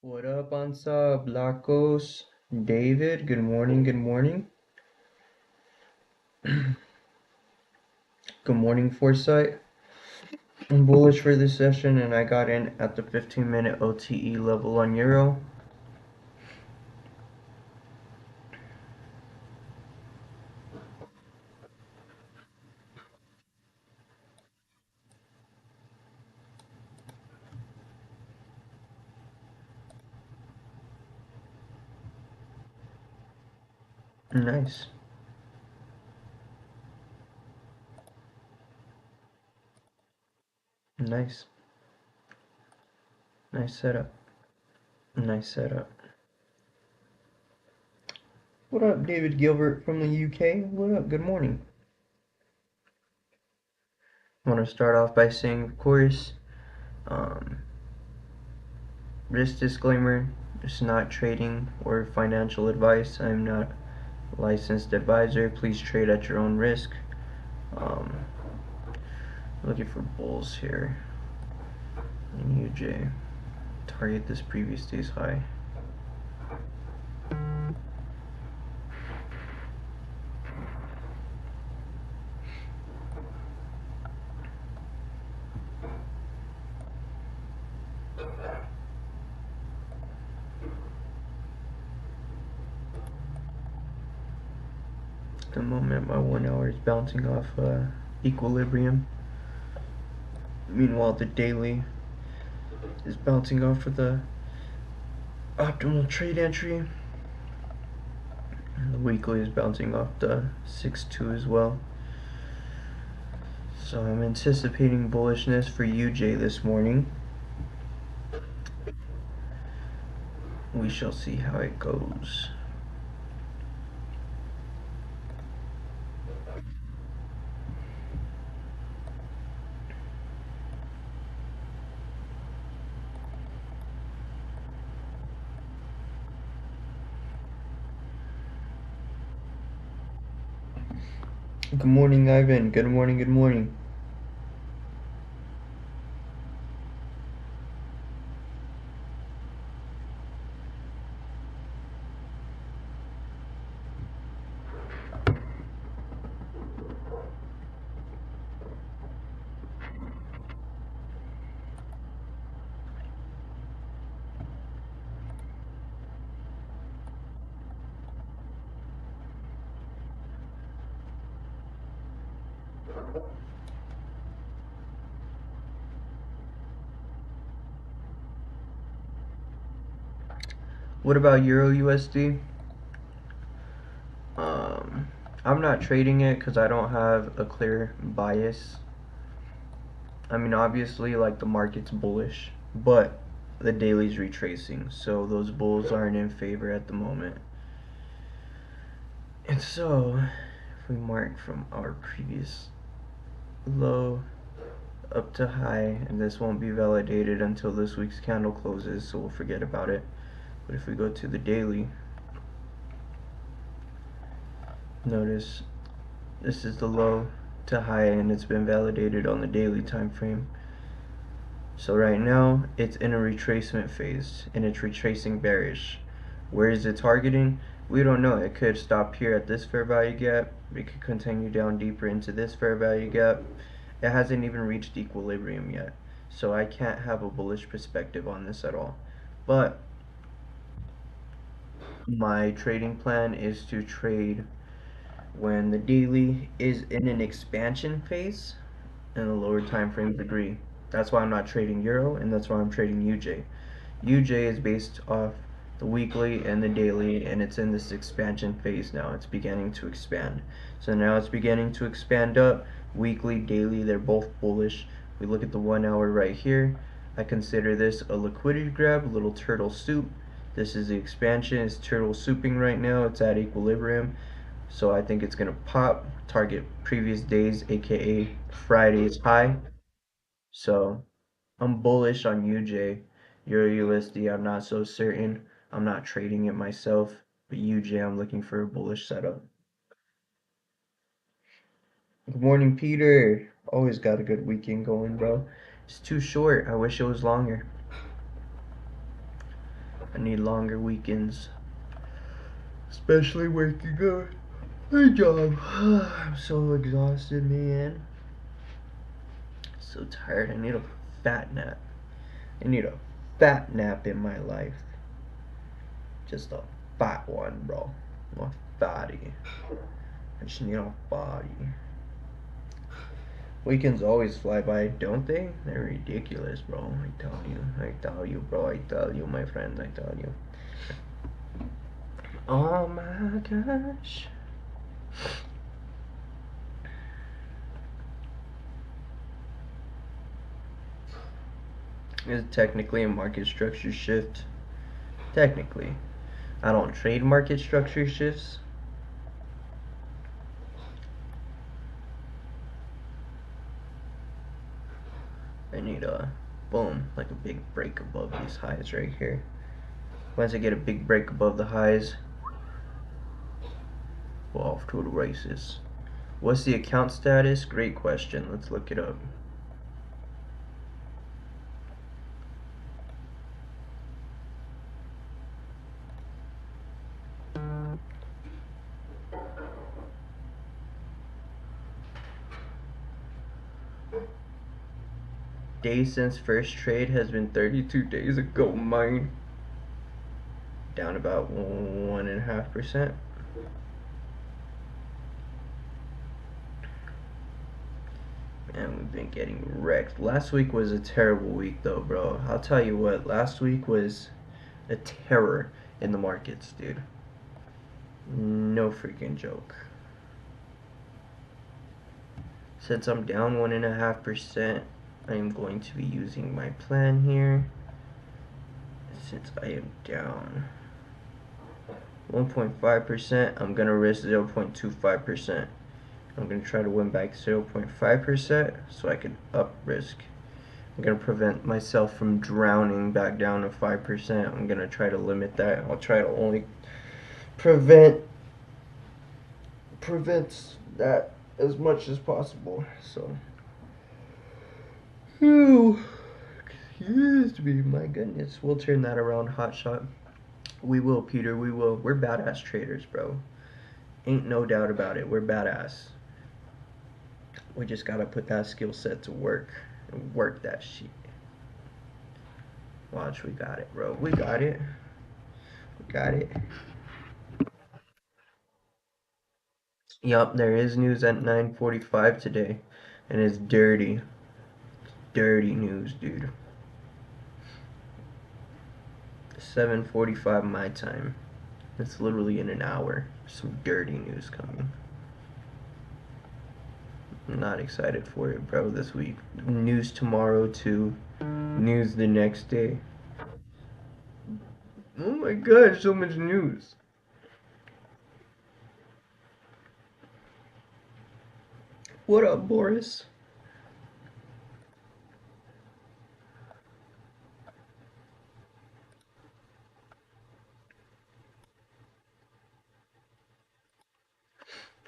What up, Ansa, Blacos, David? Good morning, good morning. Good morning, Foresight. I'm bullish for this session, and I got in at the 15-minute OTE level on Euro. Nice, nice, nice setup, nice setup. What up, David Gilbert from the UK? What up, good morning. I want to start off by saying, of course, um, risk disclaimer, it's not trading or financial advice. I'm not a licensed advisor. Please trade at your own risk. Um, Looking for bulls here in UJ. Target this previous day's high. At the moment, my 1 hour is bouncing off equilibrium. Meanwhile, the daily is bouncing off of the optimal trade entry. And the weekly is bouncing off the 6-2 as well. So I'm anticipating bullishness for UJ this morning. We shall see how it goes. Good morning, Ivan. Good morning, good morning. What about Euro USD? Um, I'm not trading it because I don't have a clear bias. I mean, obviously, like the market's bullish, but the daily's retracing, so those bulls aren't in favor at the moment. And so, if we mark from our previous low up to high, and this won't be validated until this week's candle closes, so we'll forget about it. But if we go to the daily, notice this is the low to high, and it's been validated on the daily time frame. So right now it's in a retracement phase and it's retracing bearish. Where is it targeting? We don't know. It could stop here at this fair value gap. It could continue down deeper into this fair value gap. It hasn't even reached equilibrium yet. So I can't have a bullish perspective on this at all. But my trading plan is to trade when the daily is in an expansion phase and the lower time frames agree. That's why I'm not trading Euro, and that's why I'm trading UJ. UJ is based off the weekly and the daily, and it's in this expansion phase now. It's beginning to expand. So now it's beginning to expand up. Weekly, daily, they're both bullish. We look at the 1 hour right here. I consider this a liquidity grab, a little turtle soup. This is the expansion. It's turtle souping right now. It's at equilibrium. So I think it's going to pop, target previous days, aka Friday's high. So I'm bullish on UJ. Euro USD, I'm not so certain. I'm not trading it myself, but UJ, I'm looking for a bullish setup. Good morning, Peter. Always got a good weekend going, bro. It's too short. I wish it was longer. I need longer weekends, especially waking up my job. I'm so exhausted, man. So tired. I need a fat nap. I need a fat nap in my life. Just a fat one, bro. A fatty. I just need a body. Weekends always fly by, don't they? They're ridiculous, bro. I tell you. I tell you, bro. I tell you, my friends. I tell you. Oh my gosh. It's technically a market structure shift. Technically. I don't trade market structure shifts. I need a boom, like a big break above these highs right here. Once I get a big break above the highs, we're off to the races. What's the account status? Great question. Let's look it up. Days since first trade has been 32 days ago. Mine down about 1.5%. And we've been getting wrecked. Last week was a terrible week, though, bro. I'll tell you what. Last week was a terror in the markets, dude. No freaking joke. Since I'm down 1.5%, I am going to be using my plan here. Since I am down 1.5%, I'm gonna risk 0.25%. I'm gonna try to win back 0.5% so I can up risk. I'm gonna prevent myself from drowning back down to 5%. I'm gonna try to limit that. I'll try to only prevent that as much as possible. So, excuse me, my goodness. We'll turn that around, Hotshot. We will, Peter. We will. We're badass traders, bro. Ain't no doubt about it. We're badass. We just gotta put that skill set to work and work that shit. Watch, we got it, bro. We got it. We got it. Yup, there is news at 9:45 today, and it's dirty. Dirty news, dude. 7:45 my time. It's literally in an hour. Some dirty news coming. I'm not excited for it, bro, this week. News tomorrow, too. News the next day. Oh my gosh, so much news. What up, Boris?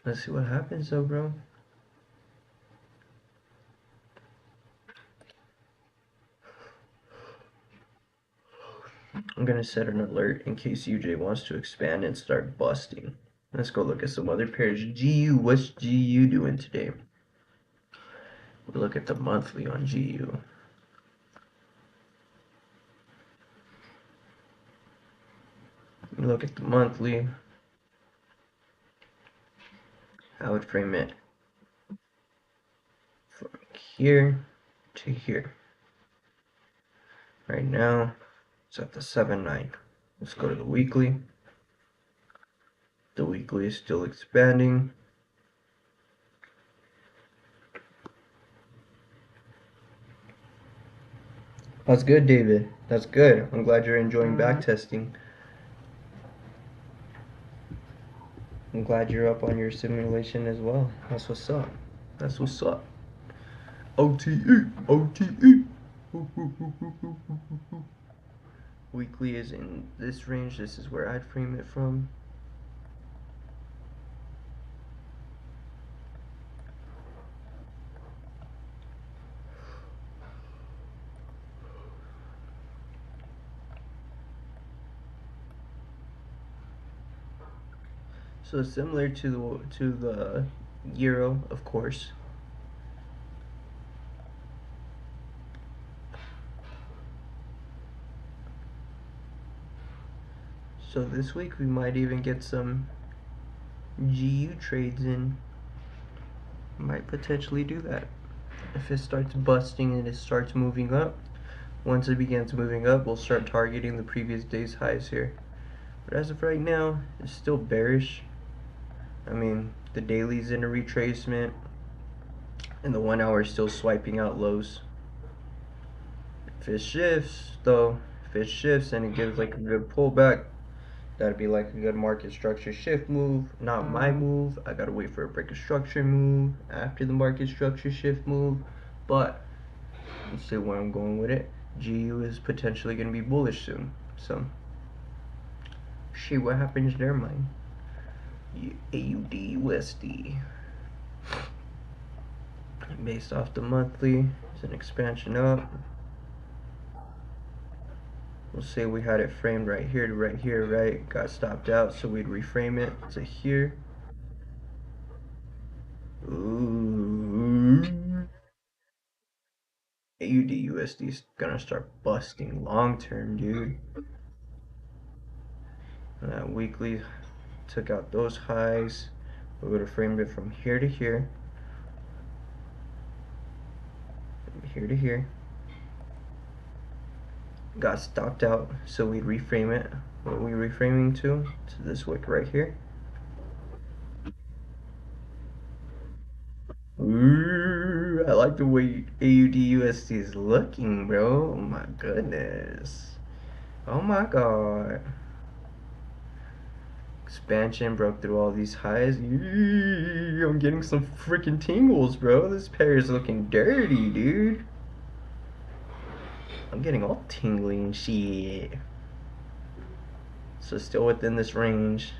Let's see what happens, though, bro. I'm gonna set an alert in case UJ wants to expand and start busting. Let's go look at some other pairs. GU, what's GU doing today? We look at the monthly on GU. We look at the monthly. I would frame it from here to here. Right now, it's at the 7.9. Let's go to the weekly. The weekly is still expanding. That's good, David. That's good. I'm glad you're enjoying backtesting. I'm glad you're up on your simulation as well. That's what's up. That's what's up. OTE, OTE. Weekly is in this range. This is where I'd frame it from. So similar to the euro, of course. So this week we might even get some GU trades in. Might potentially do that. If it starts busting and it starts moving up, once it begins moving up, we'll start targeting the previous day's highs here. But as of right now, it's still bearish. I mean, the daily's in a retracement, and the 1 hour is still swiping out lows. If it shifts, though, if it shifts and it gives like a good pullback, that'd be like a good market structure shift move. Not my move. I gotta wait for a break of structure move after the market structure shift move. But let's see where I'm going with it. GU is potentially gonna be bullish soon. So see what happens there, man. AUD USD. Based off the monthly, it's an expansion up. We'll say we had it framed right here to right here, right? Got stopped out, so we'd reframe it to here. Ooh. AUD USD is gonna start busting long term, dude. And that weekly took out those highs. We would have framed it from here to here. From here to here. Got stopped out, so we'd reframe it. What are we reframing to? To this wick right here. Ooh, I like the way AUD USD is looking, bro. Oh my goodness. Oh my god. Expansion broke through all these highs. Eee, I'm getting some freaking tingles, bro. This pair is looking dirty, dude. I'm getting all tingly and shit. So still within this range.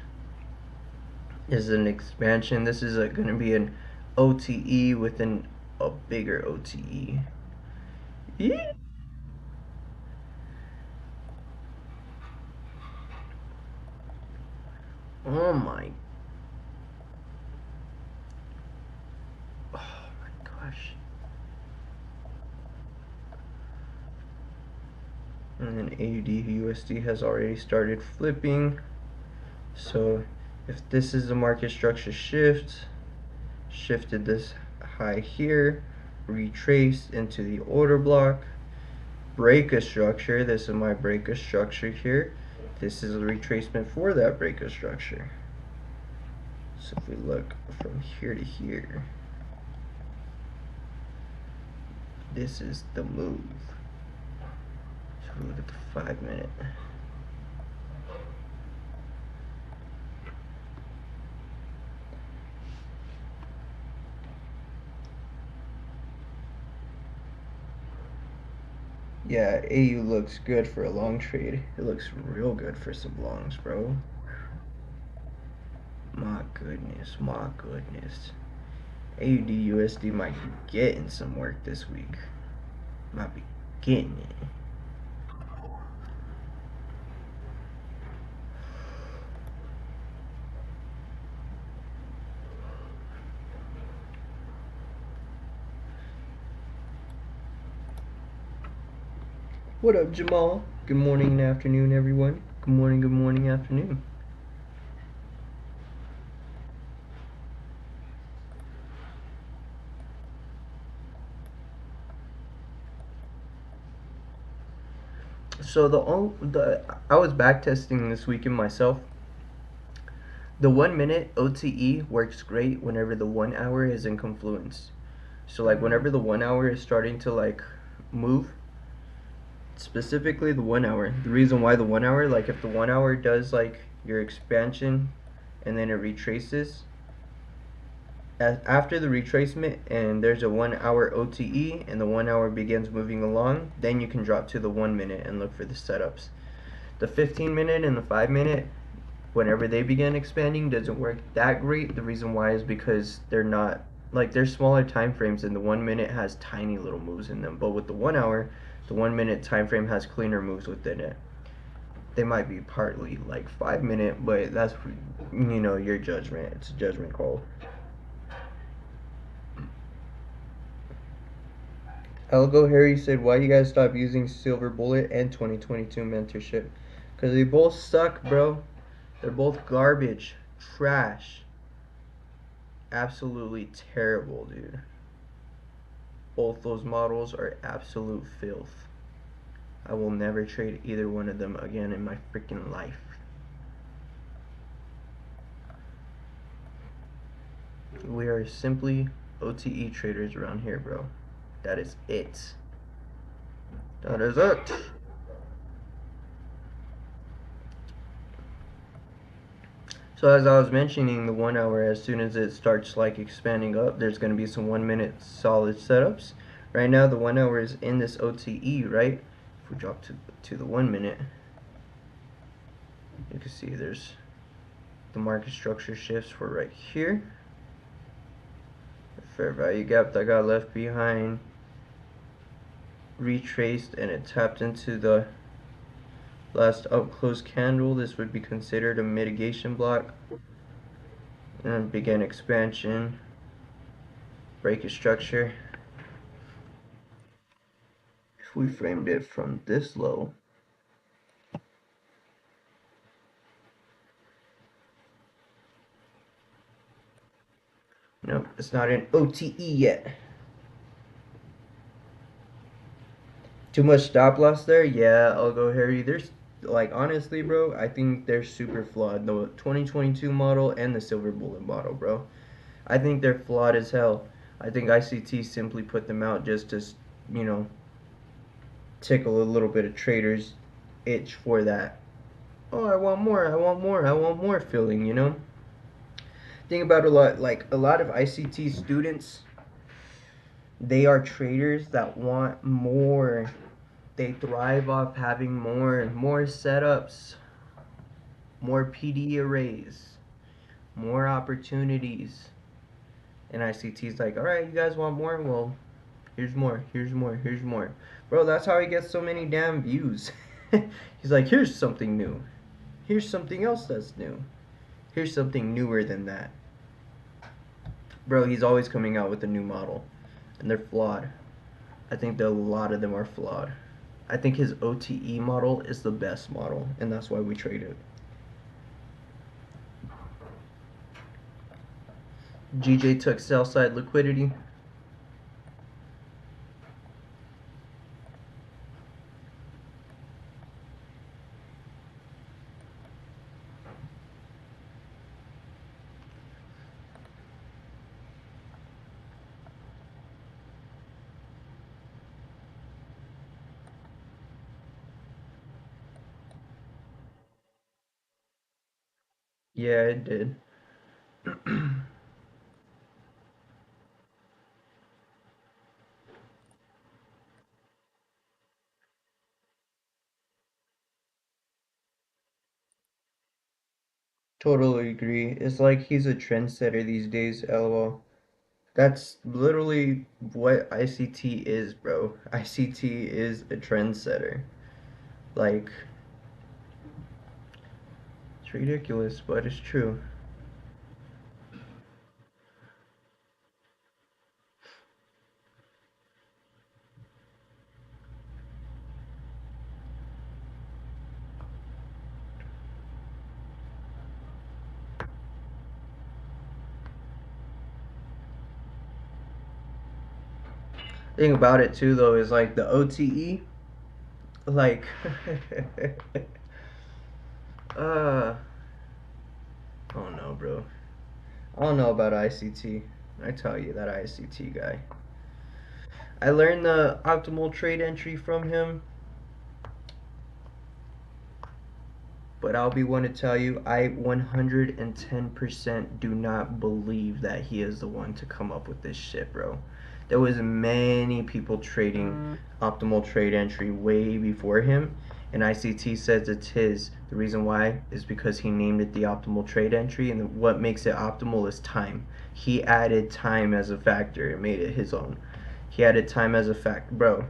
Is an expansion. This is going to be an OTE within a bigger OTE. Yeah. Oh my. Oh my gosh. And then AUD USD has already started flipping. So if this is the market structure shift, shifted this high here, retraced into the order block, break a structure. This is my break a structure here. This is a retracement for that break a structure. So if we look from here to here, this is the move. So we look at the 5 minute. Yeah, AU looks good for a long trade. It looks real good for some longs, bro. My goodness, my goodness. AUD USD might be getting some work this week. Might be getting it. What up, Jamal? Good morning and afternoon, everyone. Good morning, afternoon. So I was backtesting this weekend myself. The 1 minute OTE works great whenever the 1 hour is in confluence. So like whenever the 1 hour is starting to like move, specifically the 1 hour. The reason why the 1 hour, like if the 1 hour does like your expansion and then it retraces, after the retracement and there's a 1 hour OTE and the 1 hour begins moving along, then you can drop to the 1 minute and look for the setups. The 15 minute and the 5 minute, whenever they begin expanding, doesn't work that great. The reason why is because they're not, like, they're smaller time frames and the 1 minute has tiny little moves in them. But with the 1 hour, the 1 minute time frame has cleaner moves within it. They might be partly like 5 minute, but that's you know, your judgment. It's a judgment call. Elgo Harry said, "Why you guys stop using Silver Bullet and 2022 mentorship? Because they both suck, bro. They're both garbage, trash, absolutely terrible, dude. Both those models are absolute filth. I will never trade either one of them again in my freaking life." We are simply OTE traders around here, bro. That is it. That is it. So as I was mentioning, the 1 hour, as soon as it starts like expanding up, there's going to be some 1 minute solid setups. Right now the 1 hour is in this OTE, right? If we drop to the 1 minute, you can see there's the market structure shifts for right here. The fair value gap that got left behind retraced, and it tapped into the last up close candle. This would be considered a mitigation block, and began expansion, break a structure. If we framed it from this low, nope, it's not an OTE yet. Too much stop loss there? Yeah, I'll go Harry. There's, like, honestly, bro, I think they're super flawed. The 2022 model and the Silver Bullet model, bro. I think they're flawed as hell. I think ICT simply put them out just to, you know, tickle a little bit of traders' itch for that. Oh, I want more, I want more, I want more feeling, you know? Think about a lot of ICT students, they are traders that want more. They thrive off having more setups, more PD arrays, more opportunities. And ICT's like, all right, you guys want more? Well, here's more, here's more, here's more. Bro, that's how he gets so many damn views. He's like, here's something new. Here's something else that's new. Here's something newer than that. Bro, he's always coming out with a new model. And they're flawed. I think that a lot of them are flawed. I think his OTE model is the best model, and that's why we trade it. GJ took sell side liquidity. Yeah, it did. Totally agree. It's like he's a trendsetter these days, lol. That's literally what ICT is, bro. ICT is a trendsetter. Like, it's ridiculous, but it's true. Thing about it too, though, is like the OTE, like, uh, I don't know, bro. I don't know about ICT. I tell you, that ICT guy. I learned the optimal trade entry from him, but I'll be one to tell you, I 110% do not believe that he is the one to come up with this shit, bro. There was many people trading optimal trade entry way before him, and ICT says it's his. The reason why is because he named it the optimal trade entry, and what makes it optimal is time. He added time as a factor and made it his own. He added time as a fact, bro.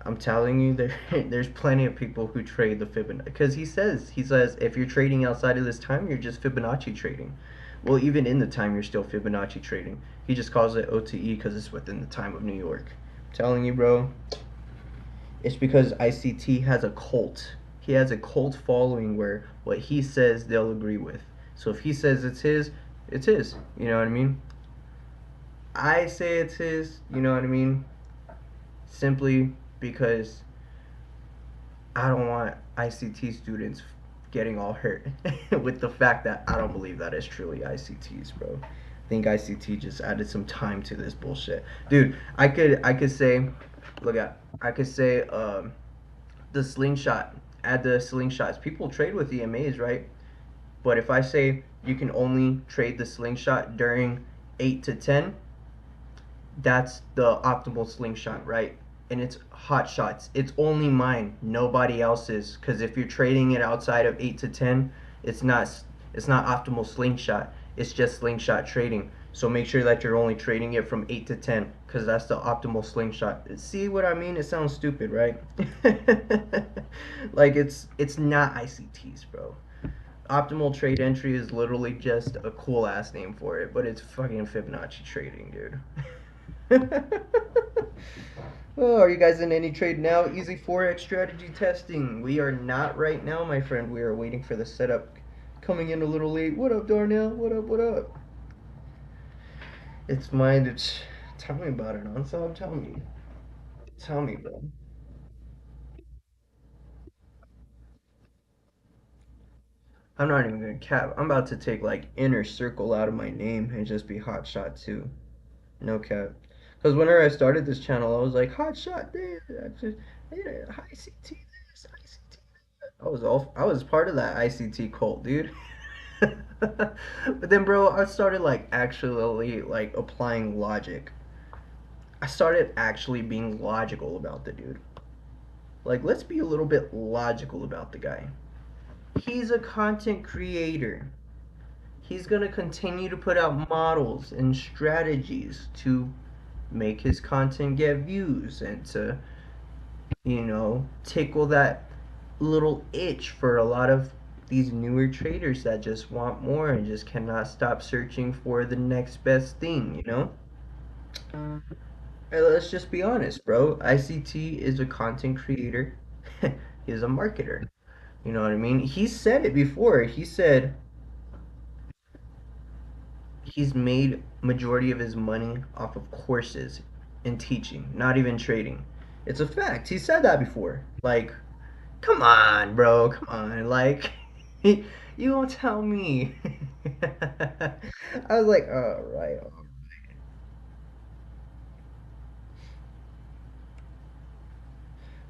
I'm telling you, there's plenty of people who trade the Fibonacci because he says if you're trading outside of this time, you're just Fibonacci trading. Well, even in the time, you're still Fibonacci trading. He just calls it OTE because it's within the time of New York. I'm telling you, bro, it's because ICT has a cult. He has a cult following where what he says they'll agree with. So if he says it's his, it's his. You know what I mean? I say it's his. You know what I mean? Simply because I don't want ICT students getting all hurt with the fact that I don't believe that is truly ICTs, bro. I think ICT just added some time to this bullshit, dude. I could say, look at I could say the slingshot. Add the slingshots. People trade with EMAs, right? But if I say you can only trade the slingshot during 8 to 10, that's the optimal slingshot, right? And it's hot shots. It's only mine, nobody else's. Because if you're trading it outside of 8 to 10, it's not it's not optimal slingshot. It's just slingshot trading. So make sure that you're only trading it from 8 to 10, because that's the optimal slingshot. See what I mean? It sounds stupid, right? Like it's not ICTs, bro. Optimal trade entry is literally just a cool ass name for it, but it's fucking Fibonacci trading, dude. Oh, are you guys in any trade now? Easy Forex strategy testing. We are not right now, my friend. We are waiting for the setup. Coming in a little late. What up, Darnell? What up, what up? It's mine. Tell me about it, Ansab. Tell me. Tell me, bro. I'm not even gonna cap. I'm about to take like Inner Circle out of my name and just be Hot Shot too. No cap. Because whenever I started this channel, I was like, Hot Shot, dude. High CT this, high CT that. I was part of that ICT cult, dude. But then, bro, I started like actually like applying logic. I started actually being logical about the dude. Like, let's be a little bit logical about the guy. He's a content creator. He's gonna continue to put out models and strategies to make his content get views and to, tickle that little itch for a lot of these newer traders that just want more and just cannot stop searching for the next best thing. And let's just be honest, bro. ICT is a content creator. He's a marketer. You know what I mean? He said it before. He said he's made majority of his money off of courses and teaching, not even trading. It's a fact. He said that before. Like, come on, bro. Come on. Like, you don't tell me. I was like, all right.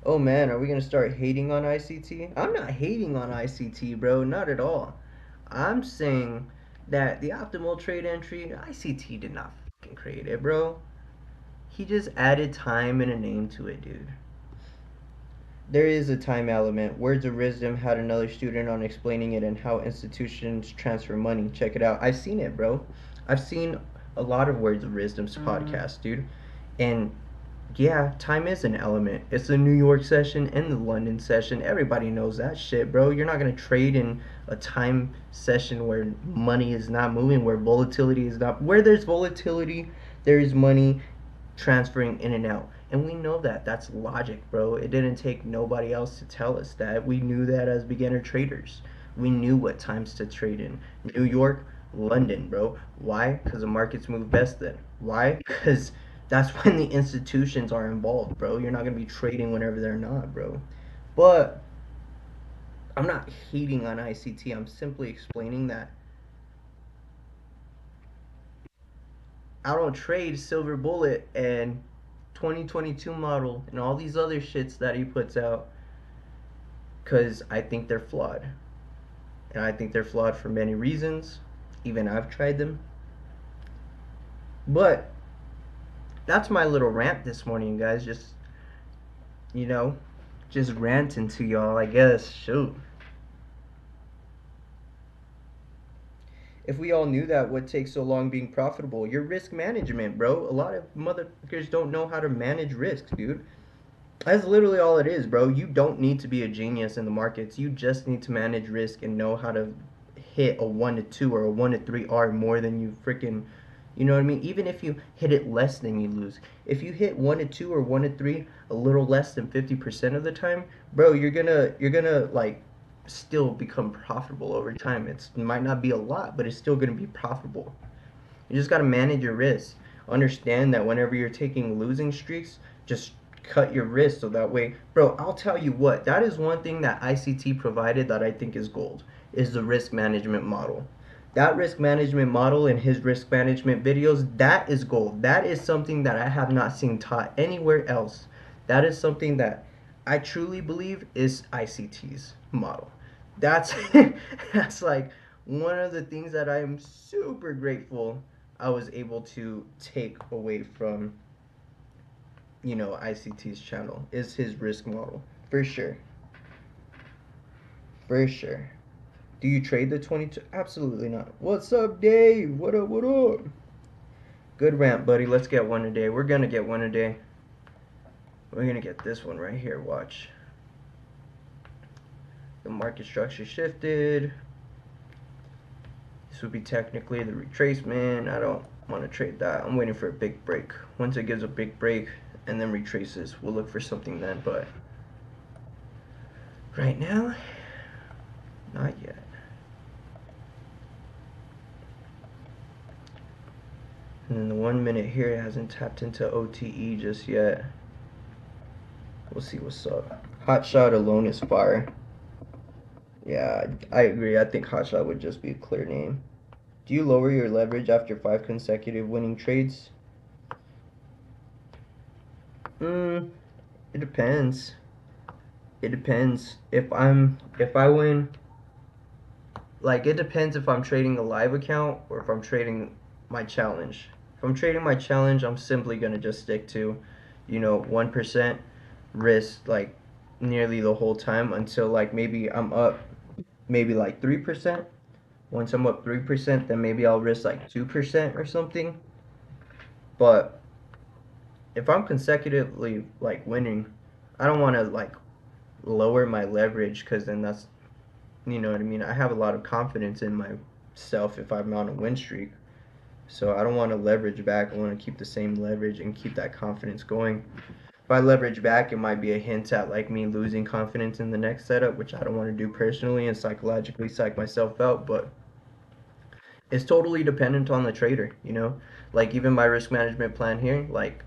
Oh man, are we gonna start hating on ICT? I'm not hating on ICT, bro. Not at all. I'm saying that the optimal trade entry, ICT did not fucking create it, bro. He just added time and a name to it, dude. There is a time element. Words of Wisdom had another student on explaining it and how institutions transfer money. Check it out. I've seen it, bro. I've seen a lot of Words of Wisdom's podcasts, dude. And yeah, time is an element. It's the New York session and the London session. Everybody knows that shit, bro. You're not gonna trade in a time session where money is not moving, where volatility is not. Where there's volatility, there is money transferring in and out. And we know that. That's logic, bro. It didn't take nobody else to tell us that. We knew that as beginner traders. We knew what times to trade in. New York, London, bro. Why? Because the markets move best then. Why? Because that's when the institutions are involved, bro. You're not going to be trading whenever they're not, bro. But I'm not hating on ICT. I'm simply explaining that I don't trade Silver Bullet and 2022 model and all these other shits that he puts out because I think they're flawed. And I think they're flawed for many reasons. Even I've tried them. But that's my little rant this morning, guys. You know, just ranting to y'all, I guess. Shoot. If we all knew that, what takes so long being profitable? Your risk management, bro. A lot of motherfuckers don't know how to manage risks, dude. That's literally all it is, bro. You don't need to be a genius in the markets. You just need to manage risk and know how to hit a 1 to 2 or a 1 to 3 R more than you freaking, you know what I mean? Even if you hit it less than you lose. If you hit 1 to 2 or 1 to 3 a little less than 50% of the time, bro, you're gonna like still become profitable over time. It might not be a lot, but it's still gonna be profitable. You just got to manage your risk. Understand that whenever you're taking losing streaks, just cut your risk so that way, bro, I'll tell you what, that is one thing that ICT provided that I think is gold, is the risk management model. That risk management model in his risk management videos, that is gold. That is something that I have not seen taught anywhere else. That is something that I truly believe is ICT's model. That's that's like one of the things that I am super grateful I was able to take away from, ICT's channel is his risk model. For sure. For sure. Do you trade the 22? Absolutely not. What's up, Dave? What up, what up? Good rant, buddy. Let's get one a day. We're gonna get one a day. We're gonna get this one right here. Watch. The market structure shifted. This would be technically the retracement. I don't want to trade that. I'm waiting for a big break. Once it gives a big break and then retraces, we'll look for something then. But right now, not yet. And then the 1 minute here hasn't tapped into OTE just yet. We'll see what's up. Hotshot alone is fire. Yeah, I agree. I think Hotshot would just be a clear name. Do you lower your leverage after 5 consecutive winning trades? It depends. It depends. If I win, like, it depends if I'm trading a live account or if I'm trading my challenge. If I'm trading my challenge, I'm simply gonna just stick to, 1% risk, like, nearly the whole time until, like, maybe I'm up maybe like 3%. Once I'm up 3%, then maybe I'll risk like 2% or something. But if I'm consecutively like winning, I don't want to like lower my leverage because then that's, you know what I mean? I have a lot of confidence in myself if I'm on a win streak. So I don't want to leverage back. I want to keep the same leverage and keep that confidence going. If I leverage back, it might be a hint at like me losing confidence in the next setup, which I don't want to do personally and psychologically psych myself out. But it's totally dependent on the trader. Like even my risk management plan here, like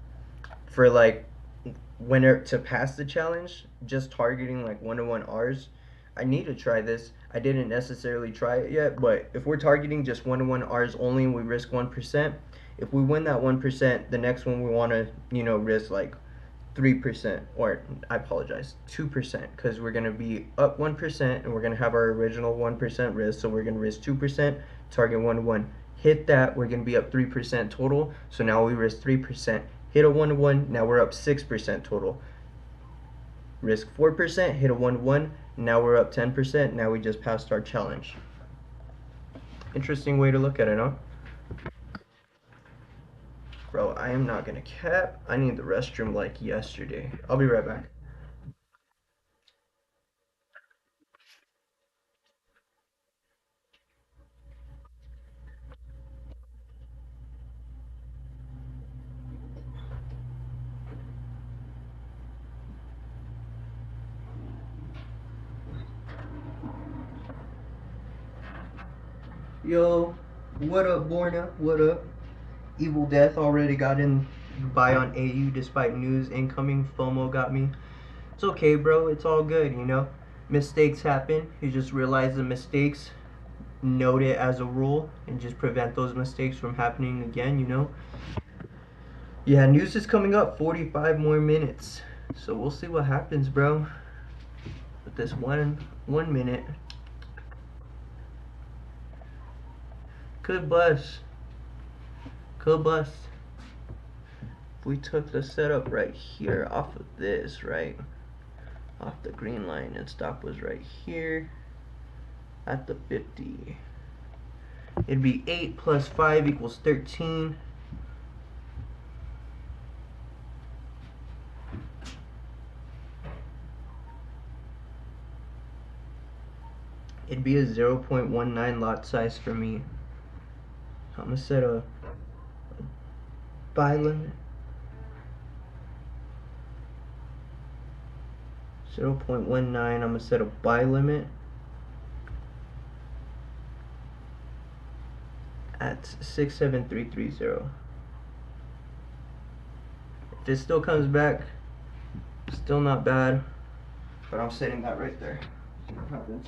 for like winner to pass the challenge, just targeting like 1-to-1 R's. I need to try this. I didn't necessarily try it yet, but if we're targeting just 1-to-1 R's only and we risk 1%, if we win that 1%, the next one we want to, risk like 3%, or I apologize, 2%, because we're going to be up 1% and we're going to have our original 1% risk, so we're going to risk 2%, target 1-to-1. Hit that, we're going to be up 3% total, so now we risk 3%. Hit a 1-to-1, now we're up 6% total. Risk 4%, hit a 1-to-1, now we're up 10%, now we just passed our challenge. Interesting way to look at it, huh? Bro, I am not gonna cap. I need the restroom like yesterday. I'll be right back. Yo, what up, Borna? What up? Evil Death already got in buy on AU despite news incoming. FOMO got me. It's okay, bro. It's all good. Mistakes happen. You just realize the mistakes, note it as a rule, and just prevent those mistakes from happening again. Yeah, news is coming up. 45 more minutes. So we'll see what happens, bro. With this one minute. Could bust. Could bust. If we took the setup right here off of this, right? Off the green line, and stop was right here at the 50. It'd be 8 plus 5 equals 13. it'd be a 0.19 lot size for me. I'm gonna set a buy limit. 0.19, I'm gonna set a buy limit at 67330. If it still comes back, still not bad, but I'm setting that right there. See what happens.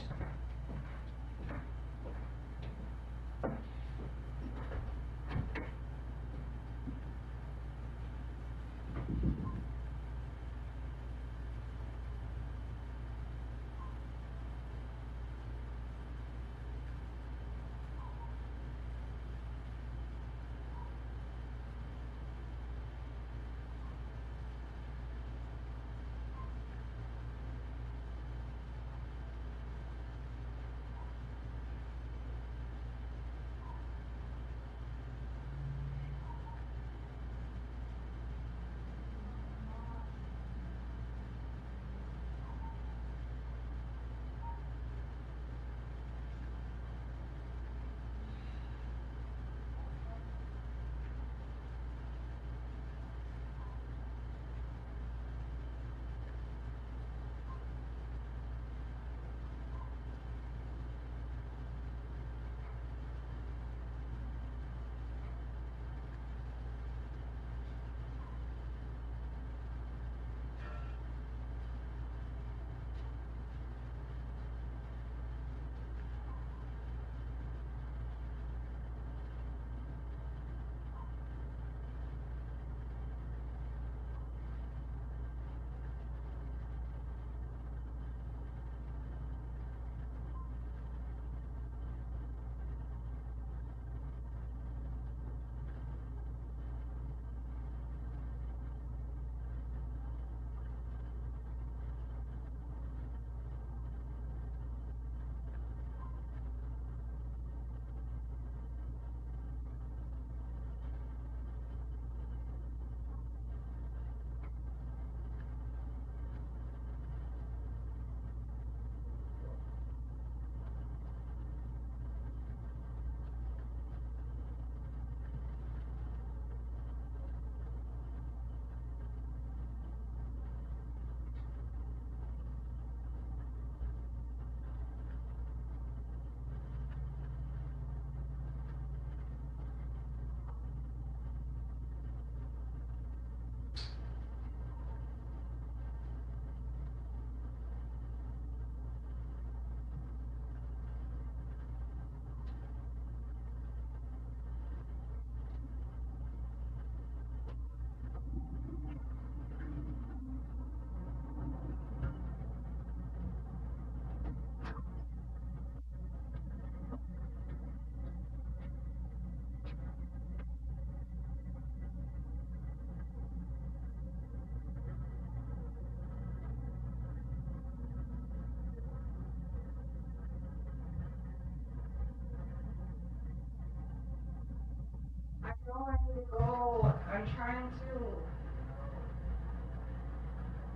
I know I need to go. I'm trying to.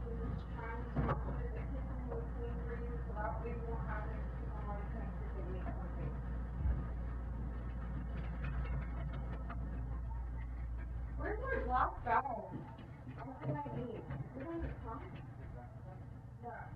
I'm just trying to get the kitchen look clean for you so that way you won't have an excuse on why you couldn't freaking make something. Where's my black bag? Everything I need. Is it in the trunk? Yeah.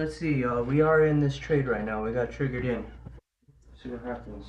Let's see, we are in this trade right now. We got triggered in. See what happens.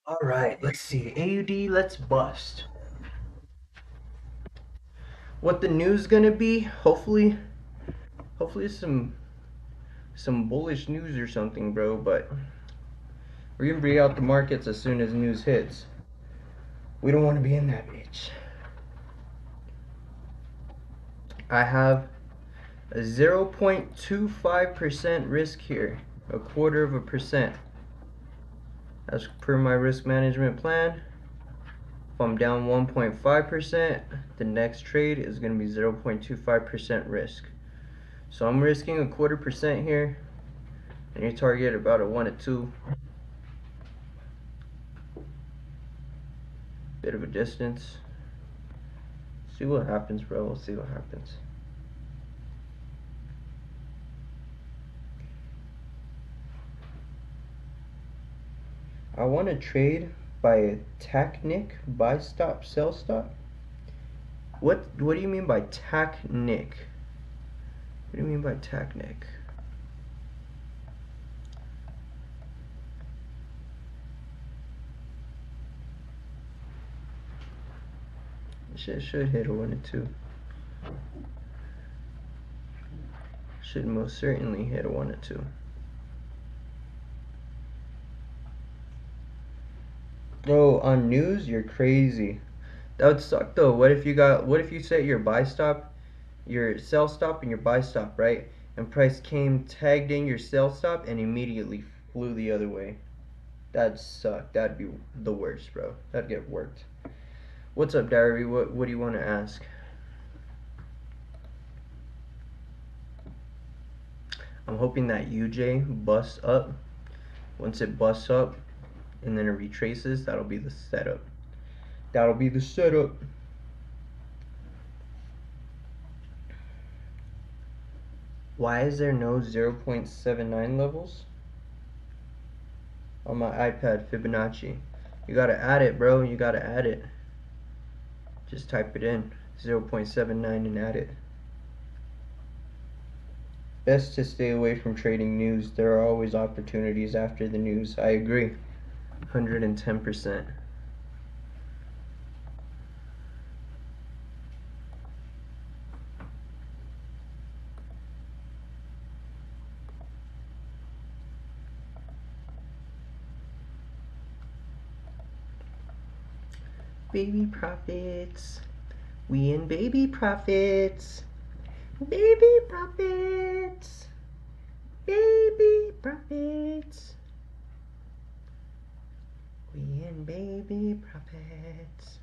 All right, let's see. AUD, let's bust. What the news gonna be? Hopefully some bullish news or something, bro. But we're gonna bring out the markets as soon as news hits. We don't want to be in that bitch. I have a 0.25% risk here, a quarter of a percent. As per my risk management plan, if I'm down 1.5%, the next trade is going to be 0.25% risk. So I'm risking a quarter percent here, and you target about a 1 to 2. Bit of a distance. See what happens, bro. We'll see what happens. I want to trade by a tacnic, buy stop, sell stop. What do you mean by tacnic? What do you mean by tacnic? Shit should hit a 1 and 2. Should most certainly hit a 1 and 2. Oh, on news, you're crazy. That would suck though. What if you set your buy stop, your sell stop and your buy stop, right? And price came, tagged in your sell stop and immediately flew the other way. That'd suck. That'd be the worst, bro. That'd get worked. What's up, Diary? What do you want to ask? I'm hoping that UJ busts up. Once it busts up and then it retraces, that'll be the setup. That'll be the setup. Why is there no 0.79 levels on my iPad Fibonacci? You gotta add it, bro. You gotta add it. Just type it in 0.79 and add it. Best to stay away from trading news. There are always opportunities after the news. I agree. 110%. Baby profits. We in baby profits. Baby profits. Baby profits. We in baby profits.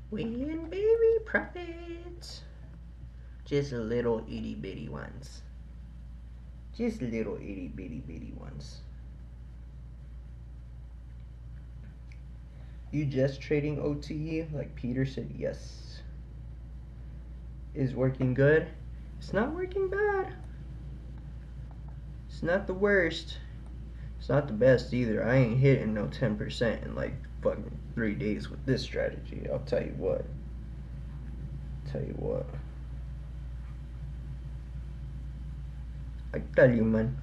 We in baby profits. Just little itty bitty ones. Just little itty bitty ones. You just trading OTE? Like Peter said, yes. Is working good? It's not working bad. It's not the worst. It's not the best either. I ain't hitting no 10% in like fucking 3 days with this strategy. I'll tell you what. I tell you, man.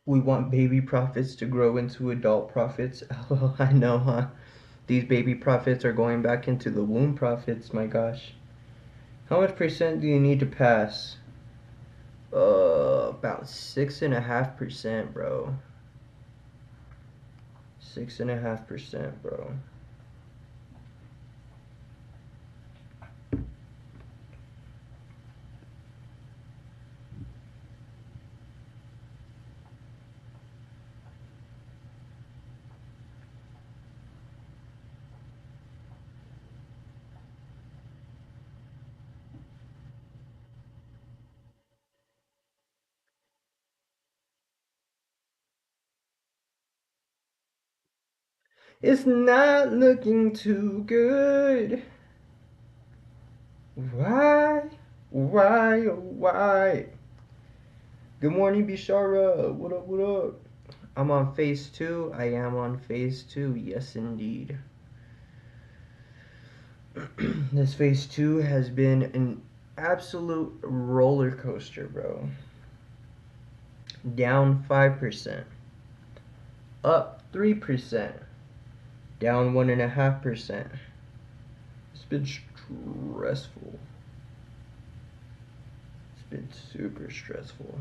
We want baby profits to grow into adult profits. Oh, I know, huh? These baby profits are going back into the womb profits, my gosh. How much percent do you need to pass? About 6.5%, bro. 6.5%, bro. It's not looking too good. Why? Why? Why? Good morning, Bishara. What up? What up? I'm on phase two. I am on phase two. Yes, indeed. This phase two has been an absolute roller coaster, bro. Down 5%, up 3%, down 1.5%. It's been stressful. It's been super stressful.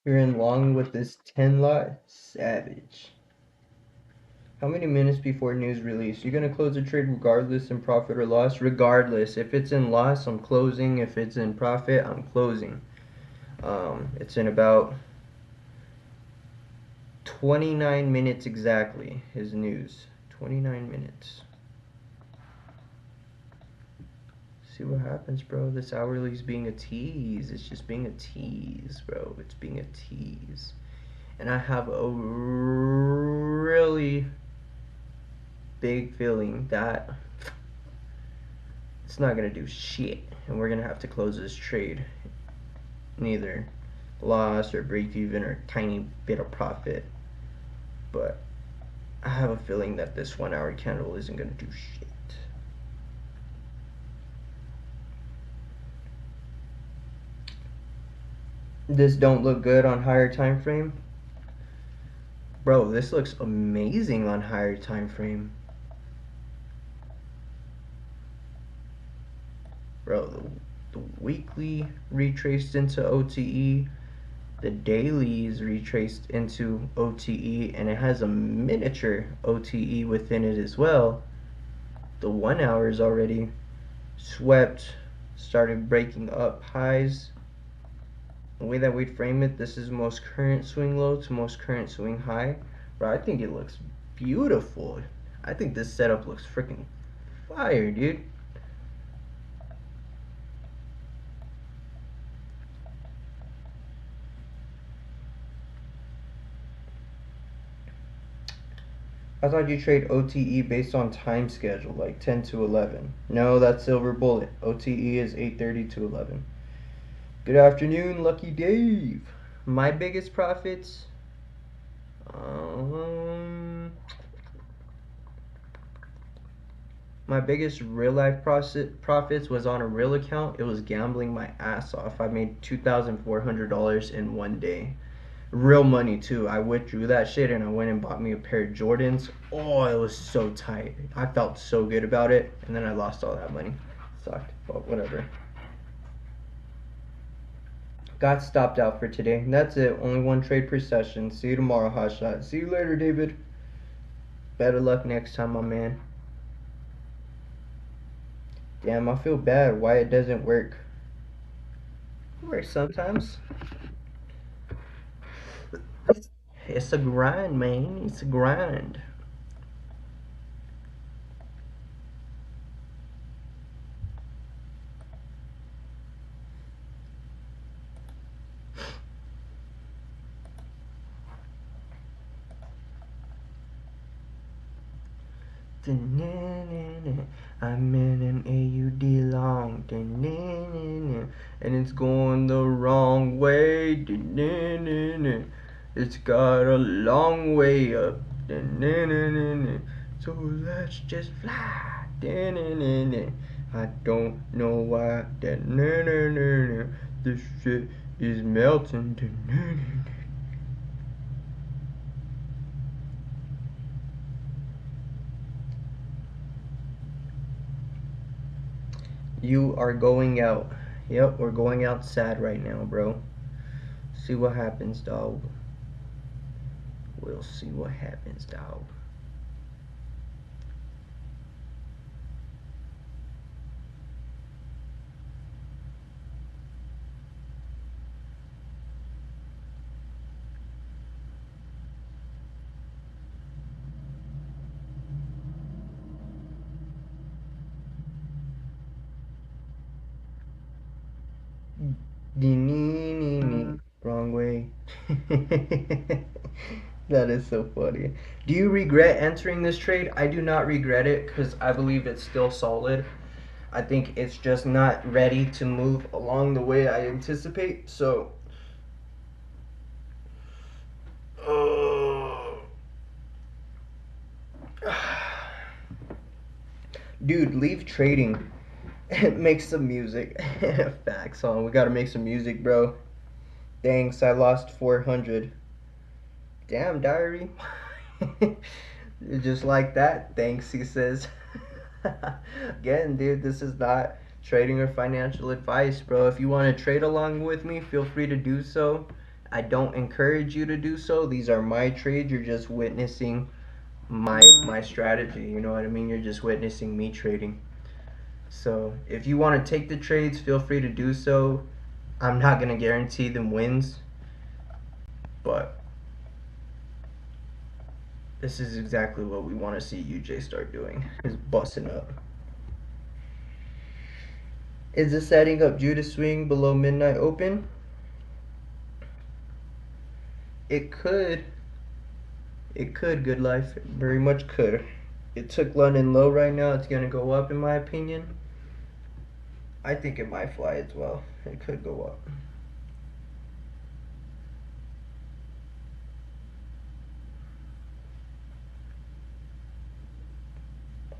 You're in long with this 10 lot? Savage. How many minutes before news release? You're gonna close the trade regardless in profit or loss? Regardless. If it's in loss, I'm closing. If it's in profit, I'm closing. It's in about 29 minutes exactly, his news. 29 minutes. See what happens, bro. This hourly's being a tease. It's just being a tease, bro. It's being a tease. And I have a really big feeling that it's not gonna do shit. And we're gonna have to close this trade. Neither loss or break even or tiny bit of profit. But I have a feeling that this 1 hour candle isn't gonna do shit. This don't look good on higher time frame. Bro, this looks amazing on higher time frame. Bro, the weekly retraced into OTE, the daily is retraced into OTE, and it has a miniature OTE within it as well. The 1 hour is already swept, started breaking up highs. The way that we frame it, this is most current swing low to most current swing high. Bro, I think it looks beautiful. I think this setup looks freaking fire, dude. I thought you trade OTE based on time schedule, like 10 to 11. No, that's Silver Bullet. OTE is 8:30 to 11. Good afternoon, Lucky Dave. My biggest profits, um, my biggest real life profits was on a real account. It was gambling my ass off. I made $2,400 in 1 day. Real money too. I withdrew that shit and I went and bought me a pair of Jordans. Oh, it was so tight. I felt so good about it, and then I lost all that money. Sucked, but whatever. Got stopped out for today. That's it. Only one trade per session. See you tomorrow, Hotshot. See you later, David. Better luck next time, my man. Damn, I feel bad. Why it doesn't work? It works sometimes. It's a grind, man. It's a grind. I'm in an AUD long, and it's going the wrong way. It's got a long way up. So let's just fly. I don't know why. This shit is melting. You are going out. Yep, we're going out sad right now, bro. See what happens, dog. We'll see what happens, dog. Wrong way. That is so funny. Do you regret entering this trade? I do not regret it because I believe it's still solid. I think it's just not ready to move along the way I anticipate. So, dude, leave trading. Make some music. Facts on. We gotta make some music, bro. Thanks, I lost 400. Damn, diary. Just like that. Thanks, he says. Again, dude, this is not trading or financial advice, bro. If you want to trade along with me, feel free to do so. I don't encourage you to do so. These are my trades. You're just witnessing my strategy. You know what I mean? You're just witnessing me trading. So if you want to take the trades, feel free to do so. I'm not gonna guarantee them wins, but this is exactly what we want to see UJ start doing, is busting up. Is this setting up Judas swing below midnight open? It could. It could, good life. It very much could. It took London low right now. It's gonna go up in my opinion. I think it might fly as well. It could go up.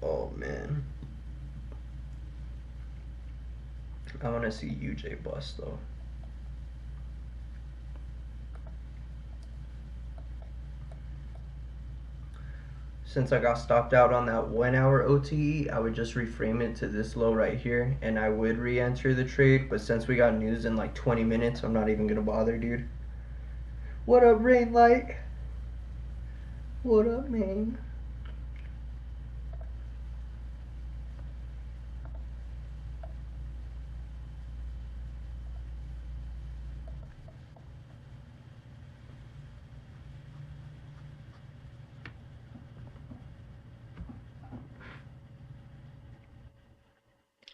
Oh man. I want to see UJ bust though. Since I got stopped out on that 1 hour OTE, I would just reframe it to this low right here and I would re-enter the trade. But since we got news in like 20 minutes, I'm not even gonna bother, dude. What up, Rain Light? What up, man?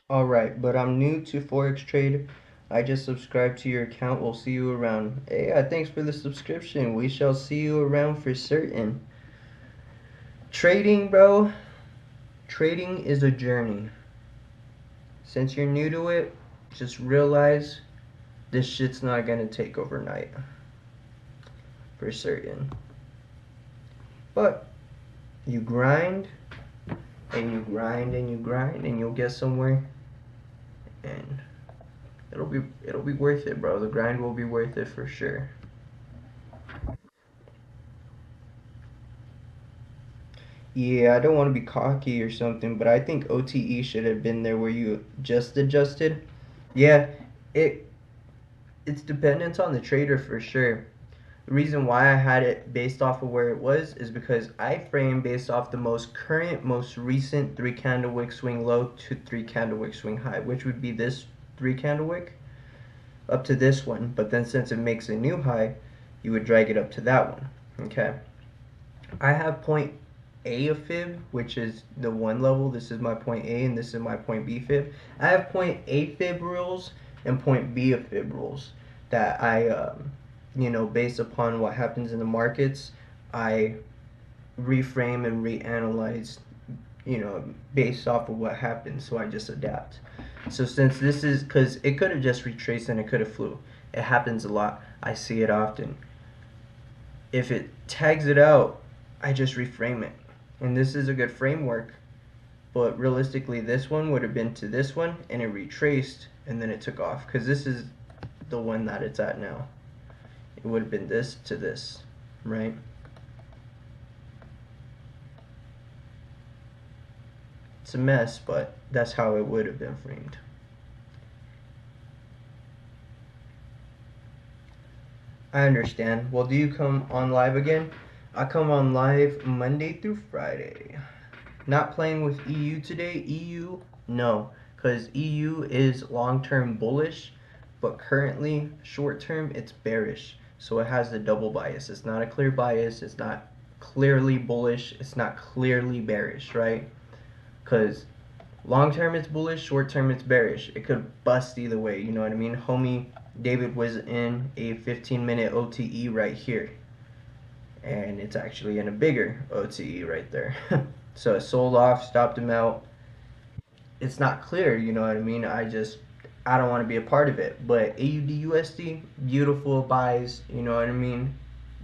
Alright, but I'm new to Forex Trade. I just subscribed to your account. We'll see you around. Hey, thanks for the subscription. We shall see you around for certain. Trading, bro. Trading is a journey. Since you're new to it, just realize this shit's not gonna take overnight. For certain. But you grind and you grind and you grind and you'll get somewhere, and it'll be worth it, bro. The grind will be worth it for sure. Yeah, I don't want to be cocky or something, but I think OTE should have been there where you just adjusted. Yeah, it it's dependent on the trader for sure. The reason why I had it based off of where it was is because I frame based off the most current, most recent 3 candle wick swing low to 3 candle wick swing high, which would be this 3 candle wick up to this one. But then since it makes a new high, you would drag it up to that one. Okay. I have point A of fib, which is the one level. This is my point A and this is my point B fib. I have point A fib rules and point B of fib rules that I based upon what happens in the markets, I reframe and reanalyze you know, based off of what happened. So I just adapt. So since this is, because it could have just retraced and it could have flew. It happens a lot. I see it often. If it tags it out, I just reframe it. And this is a good framework. But realistically, this one would have been to this one and it retraced and then it took off. Because this is the one that it's at now. It would have been this to this, right? It's a mess, but that's how it would have been framed. I understand. Well, do you come on live again? I come on live Monday through Friday. Not playing with EU today. EU, no, because EU is long-term bullish, but currently short-term it's bearish. So it has the double bias. It's not a clear bias. It's not clearly bullish. It's not clearly bearish, right? Because long term it's bullish, short term it's bearish. It could bust either way, you know what I mean? Homie David was in a 15-minute OTE right here. And it's actually in a bigger OTE right there. So it sold off, stopped him out. It's not clear, you know what I mean? I don't want to be a part of it. But AUD USD, beautiful buys, you know what I mean?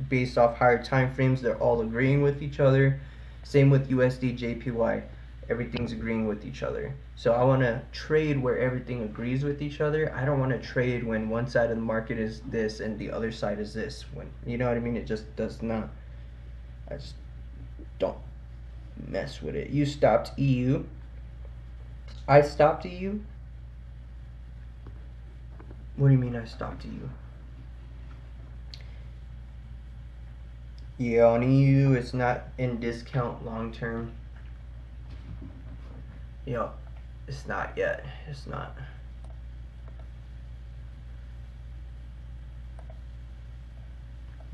Based off higher time frames, they're all agreeing with each other. Same with USD JPY. Everything's agreeing with each other. So I want to trade where everything agrees with each other. I don't want to trade when one side of the market is this and the other side is this. When, you know what I mean? It just does not. I just don't mess with it. You stopped EU. I stopped EU. What do you mean I stopped EU? Yeah, on EU, it's not in discount long term. Yeah, it's not yet. It's not.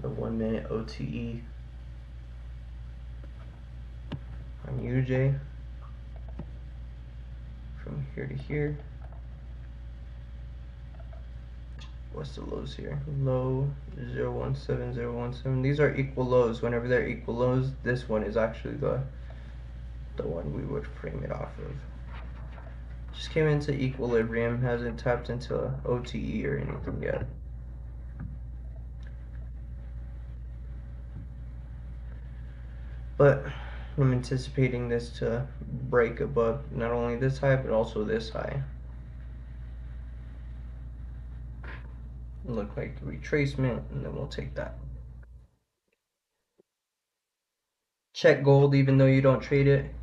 The 1 minute OTE on UJ from here to here. What's the lows here? Low 017017. These are equal lows. Whenever they're equal lows, this one is actually the one we would frame it off of. Just came into equilibrium, hasn't tapped into OTE or anything yet. But I'm anticipating this to break above not only this high, but also this high. Look like retracement, and then we'll take that. Check gold even though you don't trade it.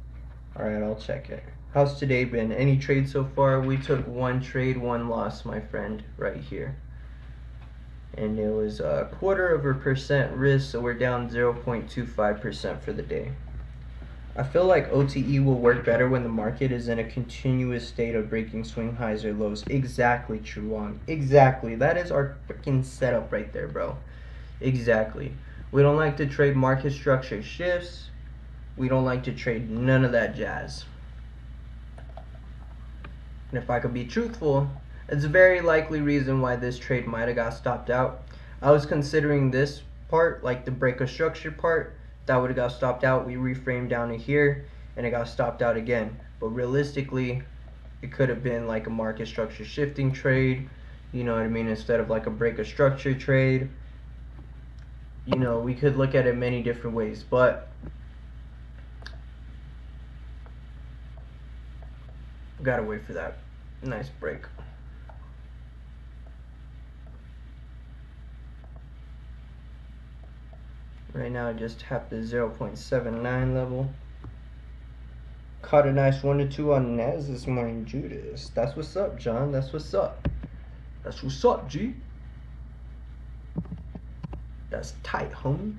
Alright, I'll check it. How's today been? Any trade so far? We took one trade, one loss, my friend, right here. And it was a 0.25% risk, so we're down 0.25% for the day. I feel like OTE will work better when the market is in a continuous state of breaking swing highs or lows. Exactly, Chuang. Exactly. That is our freaking setup right there, bro. Exactly. We don't like to trade market structure shifts. We don't like to trade none of that jazz. And if I could be truthful, it's a very likely reason why this trade might have got stopped out. I was considering this part, like the break of structure part, that would have got stopped out. We reframed down to here and it got stopped out again. But realistically, it could have been like a market structure shifting trade, you know what I mean, instead of like a break of structure trade. You know, we could look at it many different ways, but gotta wait for that nice break. Right now I just tapped the 0.79 level. Caught a nice 1 to 2 on Nez this morning, Judas. That's what's up, John. That's what's up. That's what's up, G. That's tight, homie.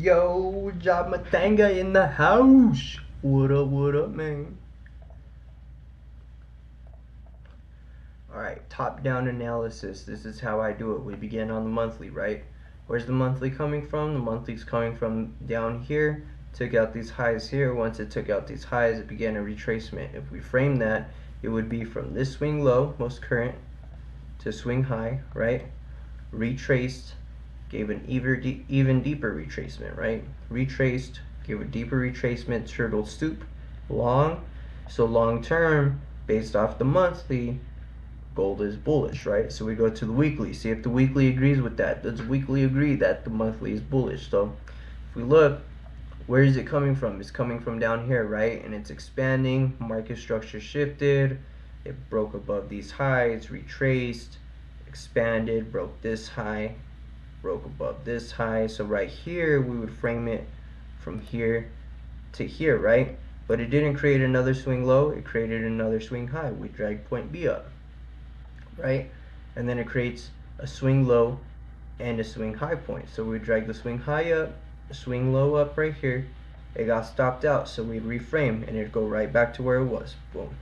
Yo, Job Matanga in the house. What up, man? Alright, top-down analysis. This is how I do it. We begin on the monthly, right? Where's the monthly coming from? The monthly's coming from down here. Took out these highs here. Once it took out these highs, it began a retracement. If we frame that, it would be from this swing low, most current, to swing high, right? Retraced, gave an even deeper retracement, right? Retraced, gave a deeper retracement, turtle stoop, long. So long term, based off the monthly, gold is bullish, right? So we go to the weekly, see if the weekly agrees with that. Does the weekly agree that the monthly is bullish? So if we look, where is it coming from? It's coming from down here, right? And it's expanding, market structure shifted, it broke above these highs, retraced, expanded, broke this high, broke above this high. So right here, we would frame it from here to here, right? But it didn't create another swing low, it created another swing high. We drag point B up, right? And then it creates a swing low and a swing high point. So we drag the swing high up, swing low up right here. It got stopped out, so we reframe and it'd go right back to where it was. Boom.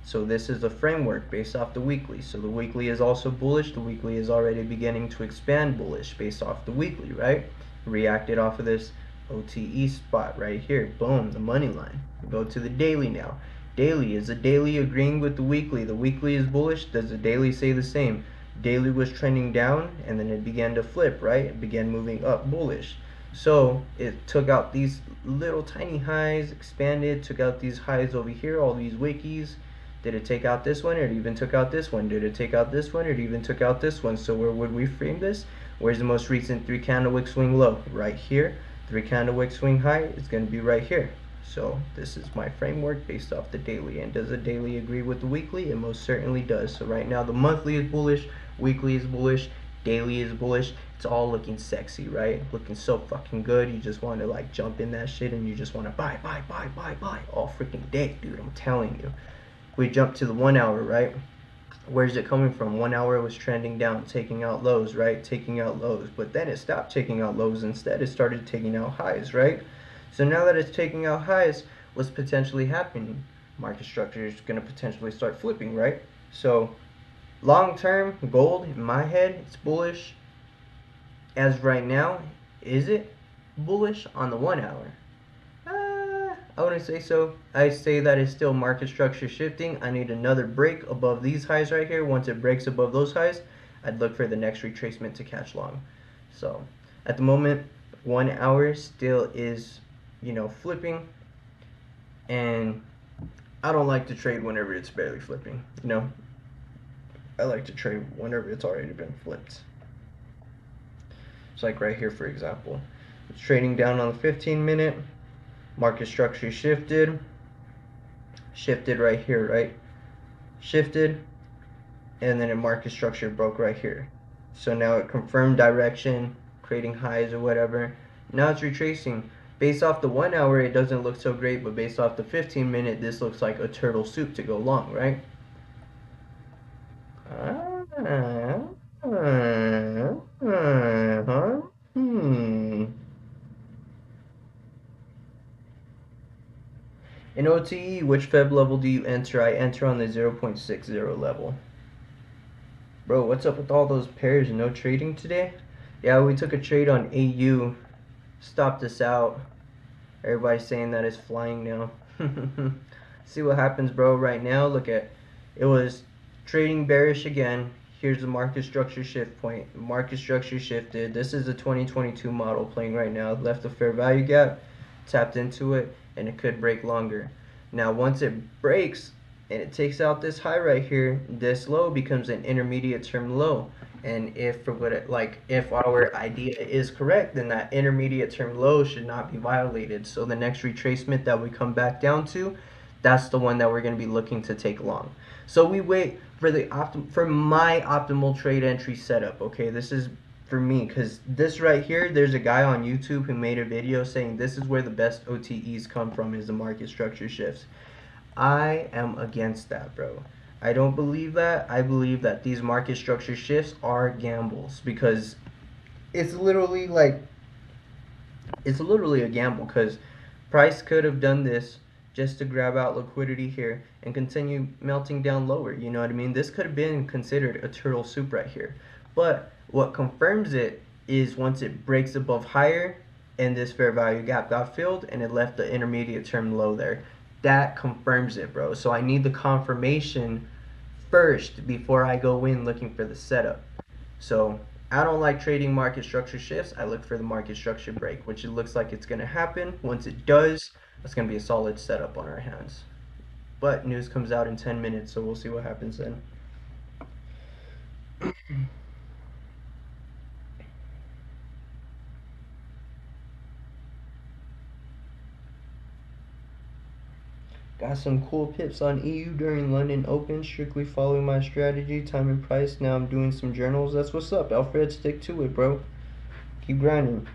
So this is the framework based off the weekly. So the weekly is also bullish. The weekly is already beginning to expand bullish based off the weekly, right? Reacted off of this OTE spot right here. Boom, the money line. We go to the daily now. Daily, is the daily agreeing with the weekly? The weekly is bullish. Does the daily say the same? Daily was trending down and then it began to flip, right? It began moving up bullish. So it took out these little tiny highs, expanded, took out these highs over here, all these wickies. Did it take out this one? It even took out this one. Did it take out this one? It even took out this one. So where would we frame this? Where's the most recent 3 candlewick swing low? Right here. 3 candlewick swing high is going to be right here. So this is my framework based off the daily. And does the daily agree with the weekly? It most certainly does. So right now the monthly is bullish, weekly is bullish, daily is bullish. It's all looking sexy, right? Looking so fucking good. You just want to like jump in that shit and you just want to buy all freaking day, dude. I'm telling you. We jump to the 1 hour, right? Where's it coming from? 1 hour was trending down, taking out lows, right? Taking out lows. But then it stopped taking out lows. Instead, it started taking out highs, right? So now that it's taking out highs, what's potentially happening? Market structure is going to potentially start flipping, right? So long term, gold, in my head, it's bullish. As right now, is it bullish on the 1 hour? I wouldn't say so. I say that it's still market structure shifting. I need another break above these highs right here. Once it breaks above those highs, I'd look for the next retracement to catch long. So at the moment, 1 hour still is, flipping. And I don't like to trade whenever it's barely flipping. I like to trade whenever it's already been flipped. It's like right here, for example. It's trading down on the 15-minute. Market structure shifted right here, right? Shifted, and then a market structure broke right here. So now it confirmed direction, creating highs or whatever. Now it's retracing. Based off the 1 hour, it doesn't look so great, but based off the 15-minute, this looks like a turtle soup to go long, right? In OTE, which Feb level do you enter? I enter on the 0.60 level. Bro, what's up with all those pairs? No trading today? Yeah, we took a trade on AU. Stopped us out. Everybody's saying that it's flying now. See what happens, bro. Right now, look at it was trading bearish again. Here's the market structure shift point. Market structure shifted. This is a 2022 model playing right now. Left the fair value gap, tapped into it, and it could break longer. Now, once it breaks and it takes out this high right here, this low becomes an intermediate term low. And if our idea is correct, then that intermediate term low should not be violated. So the next retracement that we come back down to, that's the one that we're going to be looking to take long. So we wait for my optimal trade entry setup. Okay, this is for me, because this right here, there's a guy on YouTube who made a video saying this is where the best OTEs come from, is the market structure shifts. I am against that, bro. I don't believe that. I believe that these market structure shifts are gambles, because it's literally like It's literally a gamble because price could have done this just to grab out liquidity here and continue melting down lower. You know what I mean? This could have been considered a turtle soup right here. But what confirms it is once it breaks above higher and this fair value gap got filled and it left the intermediate term low there. That confirms it, bro. So I need the confirmation first before I go in looking for the setup. So I don't like trading market structure shifts. I look for the market structure break, which it looks like it's going to happen. Once it does, that's going to be a solid setup on our hands. But news comes out in 10 minutes, so we'll see what happens then. Got some cool pips on EU during London Open. Strictly following my strategy, time and price. Now I'm doing some journals. That's what's up, Alfred. Stick to it, bro. Keep grinding.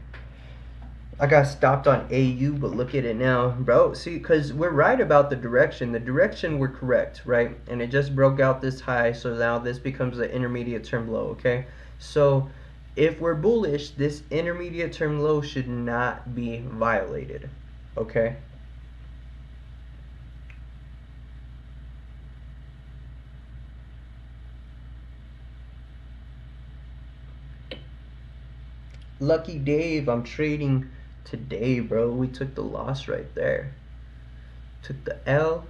I got stopped on AU, but look at it now, bro. See, because we're right about the direction. The direction we're correct, right? And it just broke out this high, so now this becomes the intermediate term low, okay? So if we're bullish, this intermediate term low should not be violated, okay? Lucky Dave, I'm trading today, bro. We took the loss right there. Took the L.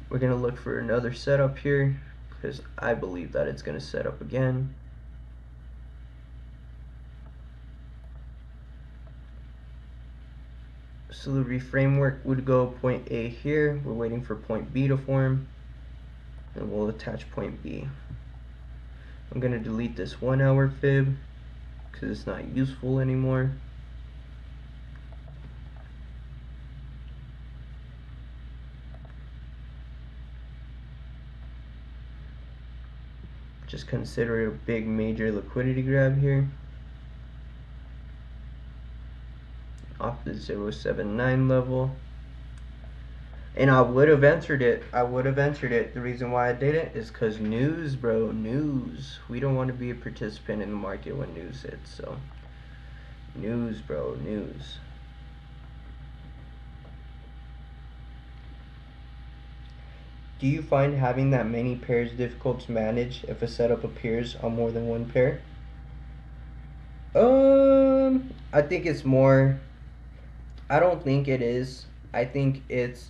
We're going to look for another setup here because I believe that it's going to set up again. So the reframework would go point A here. We're waiting for point B to form. And we'll attach point B. I'm going to delete this 1 hour fib because it's not useful anymore. Just consider it a big major liquidity grab here. Off the 079 level. And I would have entered it. The reason why I didn't is because news, bro. News. We don't want to be a participant in the market when news hits. So, news, bro. News. Do you find having that many pairs difficult to manage if a setup appears on more than one pair? I think it's more. I don't think it is. I think it's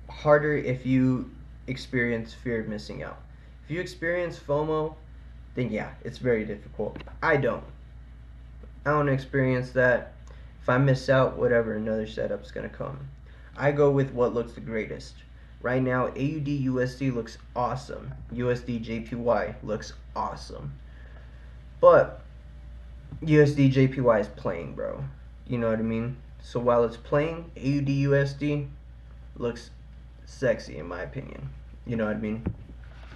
harder if you experience fear of missing out. If you experience FOMO, then yeah, it's very difficult. I don't experience that. If I miss out, whatever, another setup's gonna come. I go with what looks the greatest. Right now, AUD USD looks awesome. USD JPY looks awesome. But USD JPY is playing, bro. You know what I mean? So while it's playing, AUD USD looks sexy in my opinion. You know what I mean?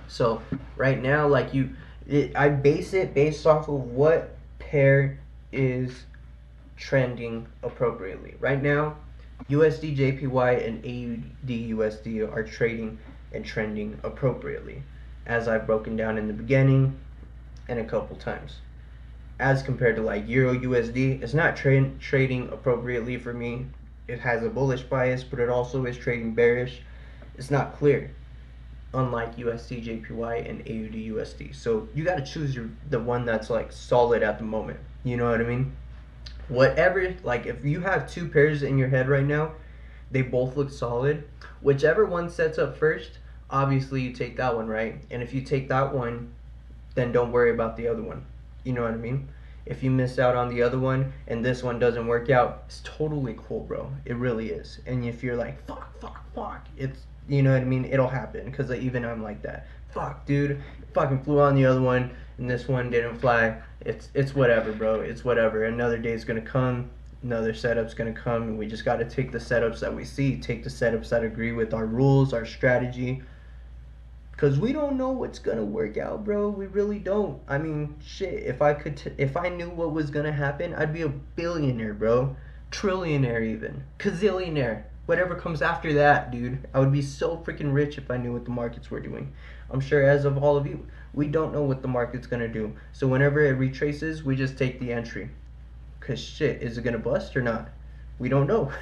So right now, like I base it based off of what pair is trending appropriately. Right now, USD JPY and AUD USD are trading and trending appropriately, as I've broken down in the beginning and a couple times. As compared to like Euro USD, it's not trading appropriately for me. It has a bullish bias, but it also is trading bearish. It's not clear, unlike USD JPY and AUD USD. So you got to choose the one that's like solid at the moment. You know what I mean? Whatever, like if you have two pairs in your head right now, they both look solid. Whichever one sets up first, obviously you take that one, right? And if you take that one, then don't worry about the other one. You know what I mean? If you miss out on the other one and this one doesn't work out, it's totally cool, bro. It really is. And if you're like, fuck, it's, you know what I mean? It'll happen because even I'm like that. Fuck, dude, fucking flew on the other one and this one didn't fly. It's whatever, bro. It's whatever. Another day's gonna come. Another setup's gonna come, and we just gotta take the setups that we see, take the setups that agree with our rules, our strategy, because we don't know what's gonna work out, bro. We really don't. I mean, shit, if I knew what was gonna happen, I'd be a billionaire, bro. Trillionaire even. Gazillionaire. Whatever comes after that, dude. I would be so freaking rich if I knew what the markets were doing. I'm sure as of all of you, we don't know what the market's gonna do. So whenever it retraces, we just take the entry. because shit, is it gonna bust or not? We don't know.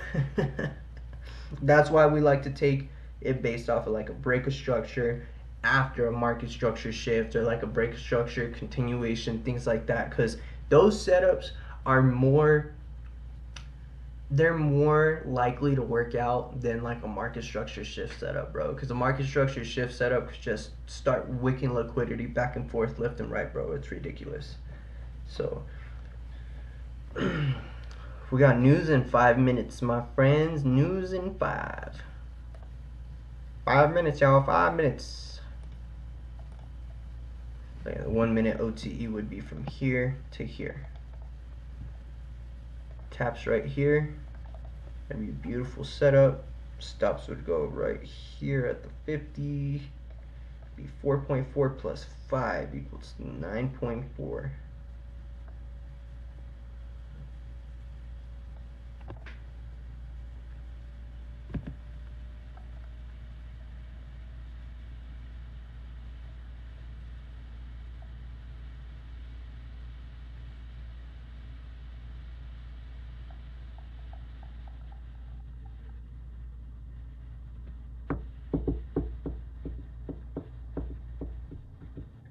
That's why we like to take it based off of like a breaker structure after a market structure shift, or like a breaker structure continuation, things like that, because those setups are more, they're more likely to work out than like a market structure shift setup, bro. Because a market structure shift setup could just start wicking liquidity back and forth, left and right, bro. It's ridiculous. So we got news in 5 minutes, my friends. News in 5 minutes, y'all. 5 minutes. Okay, the 1 minute OTE would be from here to here. Taps right here. That'd be a beautiful setup. Stops would go right here at the 50. Be 4.4 plus 5 equals 9.4.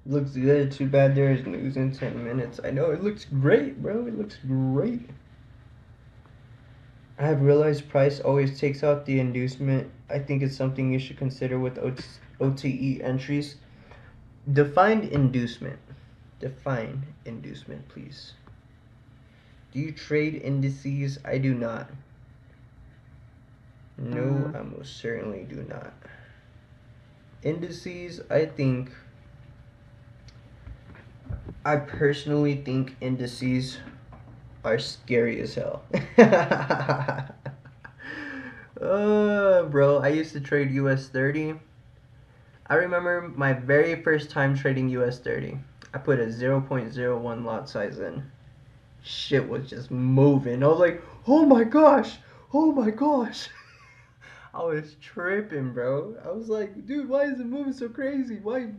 Looks good. Too bad there is news in 10 minutes. I know, it looks great, bro. It looks great. I have realized price always takes out the inducement. I think it's something you should consider with OTE entries. Define inducement. Define inducement, please. Do you trade indices? I do not. No, I most certainly do not. Indices, I personally think indices are scary as hell. Bro, I used to trade US 30. I remember my very first time trading US 30. I put a 0.01 lot size in. Shit was just moving. I was like, oh my gosh, oh my gosh. I was tripping, bro. I was like, dude, why is it moving so crazy? Why?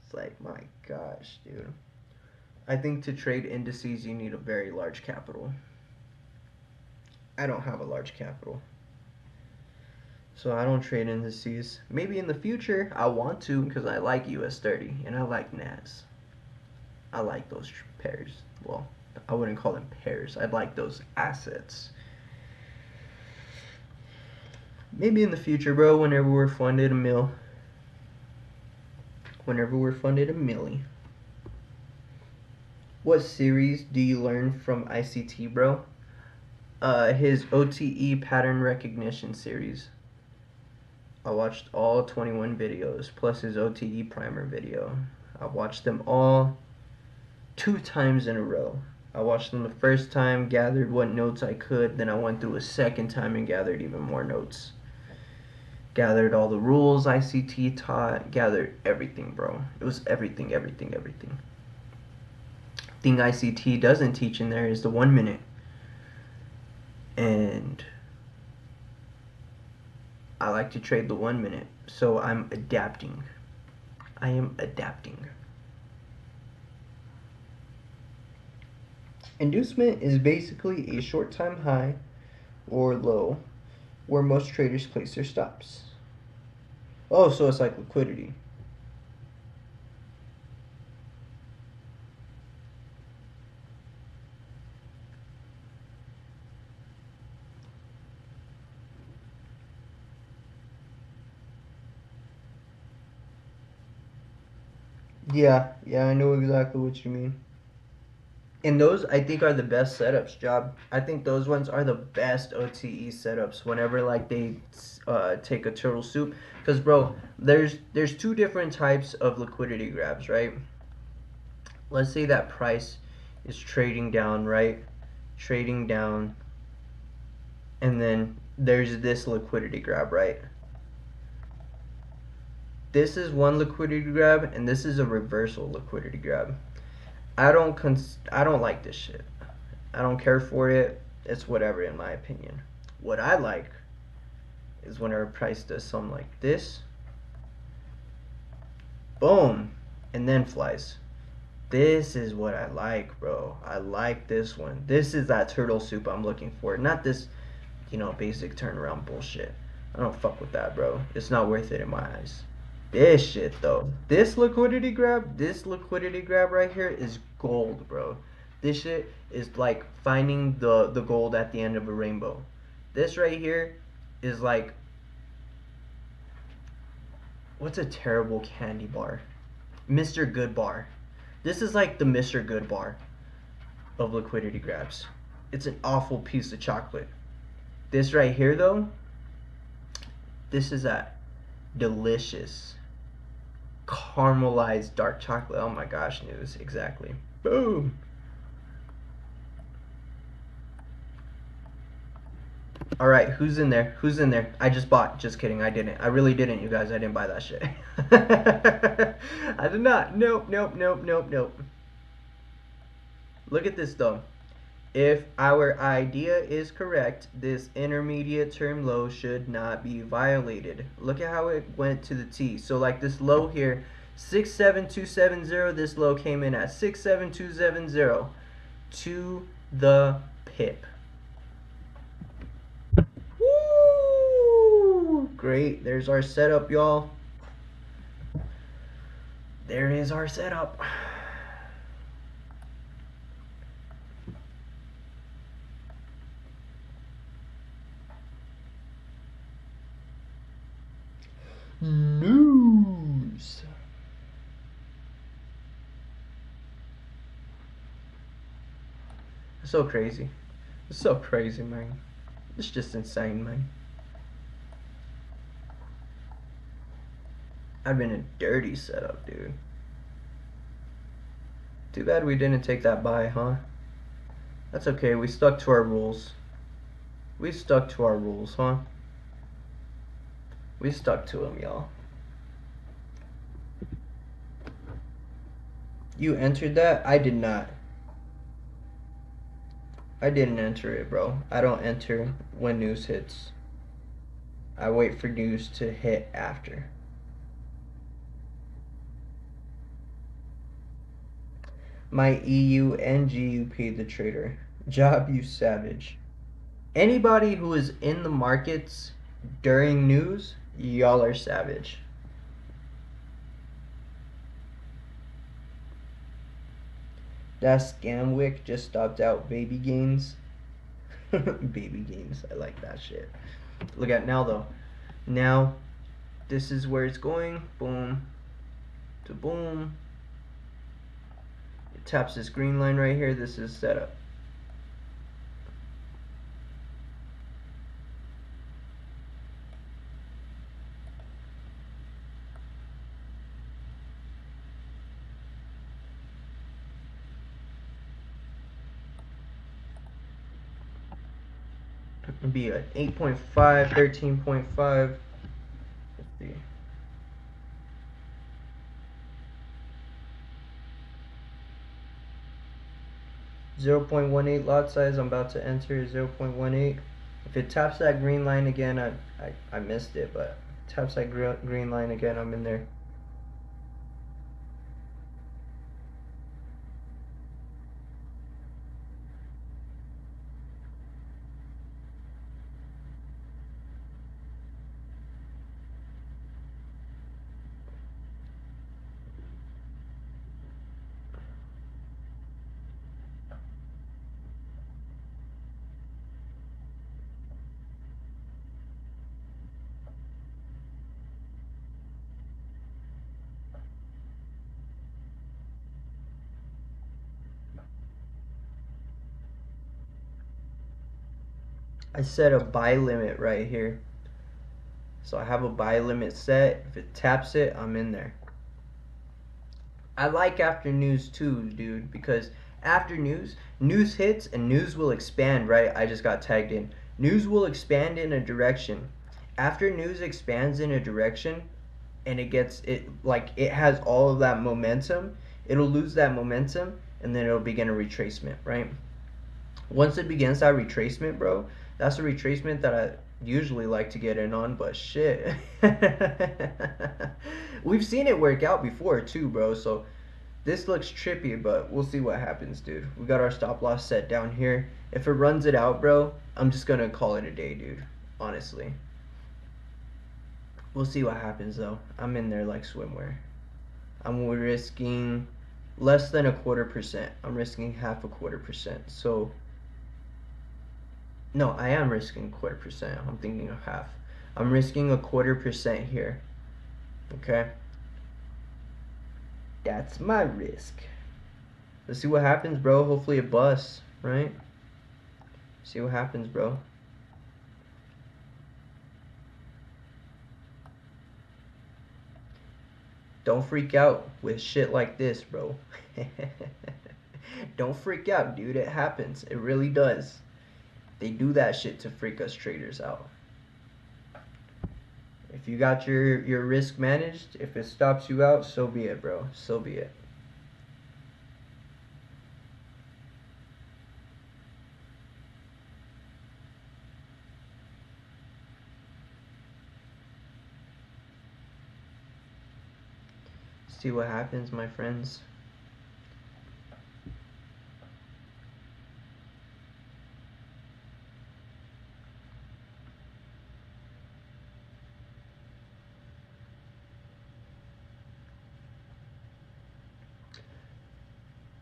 It's like, my gosh, dude. I think to trade indices, you need a very large capital. I don't have a large capital. So I don't trade indices. Maybe in the future, I want to, because I like US 30 and I like NAS. I like those pairs. Well, I wouldn't call them pairs. I'd like those assets. Maybe in the future, bro, whenever we're funded a mill. Whenever we're funded a milli. What series do you learn from ICT, bro? His OTE pattern recognition series. I watched all 21 videos, plus his OTE primer video. I watched them all 2 times in a row. I watched them the first time, gathered what notes I could, then I went through a second time and gathered even more notes. Gathered all the rules ICT taught, gathered everything, bro. It was everything. Thing ICT doesn't teach in there is the 1 minute. And I like to trade the 1 minute, so I'm adapting. I am adapting. Inducement is basically a short time high or low where most traders place their stops. Oh, so it's like liquidity. Yeah, I know exactly what you mean. And those, I think, are the best setups, Job. I think those ones are the best OTE setups whenever, like, they take a turtle soup. Because, bro, there's 2 different types of liquidity grabs, right? Let's say that price is trading down, right? Trading down. And then there's this liquidity grab, right? This is one liquidity grab, and this is a reversal liquidity grab. I don't like this shit. I don't care for it. It's whatever, in my opinion. What I like is whenever price does something like this, boom, and then flies. This is what I like, bro. I like this one. This is that turtle soup I'm looking for. Not this, basic turnaround bullshit. I don't fuck with that, bro. It's not worth it in my eyes. This shit, though. This liquidity grab right here is gold, bro. This shit is like finding the gold at the end of a rainbow. This right here is like, what's a terrible candy bar? Mr. Good Bar. This is like the Mr. Good Bar of liquidity grabs. It's an awful piece of chocolate. This right here, though, this is that delicious caramelized dark chocolate. Oh my gosh, news. Exactly. Boom. All right, who's in there? Who's in there? I just bought. Just kidding. I didn't. I really didn't, you guys. I didn't buy that shit. I did not. Nope, nope, nope, nope, nope. Look at this, though. If our idea is correct, this intermediate term low should not be violated. Look at how it went to the T. So like this low here, 67270, this low came in at 67270 to the pip. Woo! Great. There's our setup, y'all. There is our setup. News. So crazy. It's so crazy, man. It's just insane, man. I've been a dirty setup, dude. Too bad we didn't take that buy, huh? That's okay. We stuck to our rules. We stuck to our rules, huh? We stuck to them, y'all. You entered that? I did not. I didn't enter it, bro. I don't enter when news hits. I wait for news to hit after. My EU and GU paid the trader. Job, you savage. Anybody who is in the markets during news, y'all are savage. That Scamwick just stopped out baby gains. Baby gains. I like that shit. Look at now, though. Now, this is where it's going. Boom. To boom. It taps this green line right here. This is setup. It'd be an 8.5, 13.5. Let's see. .18 lot size. I'm about to enter 0.18. If it taps that green line again, I missed it, but taps that green line again, I'm in there. I set a buy limit right here. So I have a buy limit set. If it taps it, I'm in there. I like after news too, dude, because after news hits and news will expand, right? I just got tagged in. News will expand in a direction. After news expands in a direction and it has all of that momentum, it'll lose that momentum and then it'll begin a retracement, right? Once it begins that retracement, bro, that's a retracement that I usually like to get in on, but shit. We've seen it work out before too, bro, so This looks trippy, but we'll see what happens, dude. We got our stop loss set down here. If it runs it out, bro, I'm just gonna call it a day, dude. Honestly. We'll see what happens, though. I'm in there like swimwear. I'm risking less than 1/4%. I'm risking 0.25%. So, no, I am risking 1/4%. I'm thinking of half. I'm risking 1/4% here. Okay? That's my risk. Let's see what happens, bro. Hopefully it busts, right? See what happens, bro. Don't freak out with shit like this, bro. Don't freak out, dude. It happens. It really does. They do that shit to freak us traders out. If you got your risk managed, if it stops you out, so be it, bro. So be it. See what happens, my friends.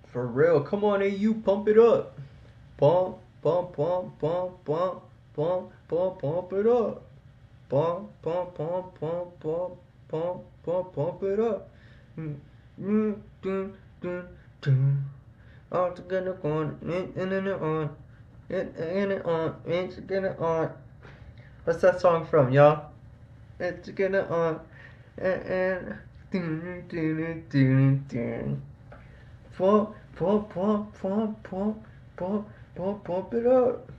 For real, come on, AU, pump it up. Pump, pump, pump, pump, pump, pump, pump, pump it up. Pump, pump, pump, pump, pump, pump, pump, pump it up. Dun, dun, dun. All together on, in it on, in it on, it's together on. What's that song from, y'all? It's together on, and dun, dun, dun, dun. Pump, pump, pump, pump, pump, pump, pump, pump it up.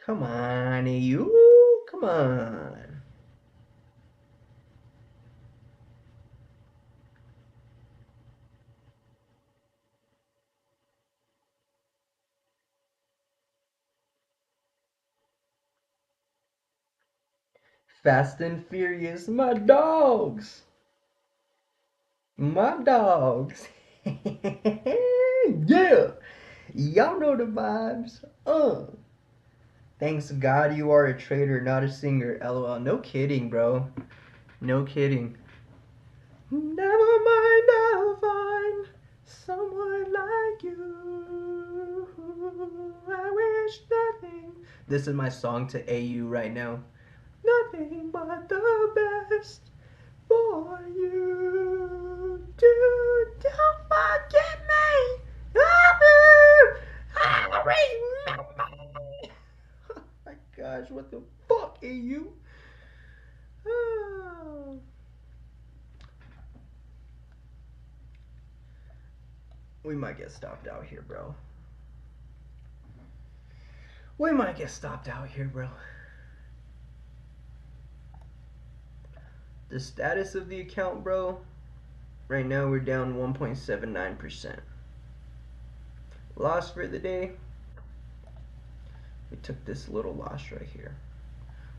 Come on, you. Come on. Fast and Furious, my dogs. My dogs. Yeah. Y'all know the vibes. Thanks God you are a trader, not a singer. LOL. No kidding, bro. No kidding. Never mind, I'll find someone like you. I wish nothing. This is my song to AU right now. Nothing but the best for you. Don't forget me. Oh my gosh, what the fuck, AU? Oh. We might get stopped out here, bro. We might get stopped out here, bro. The status of the account, bro. Right now we're down 1.79%. Loss for the day. We took this little loss right here.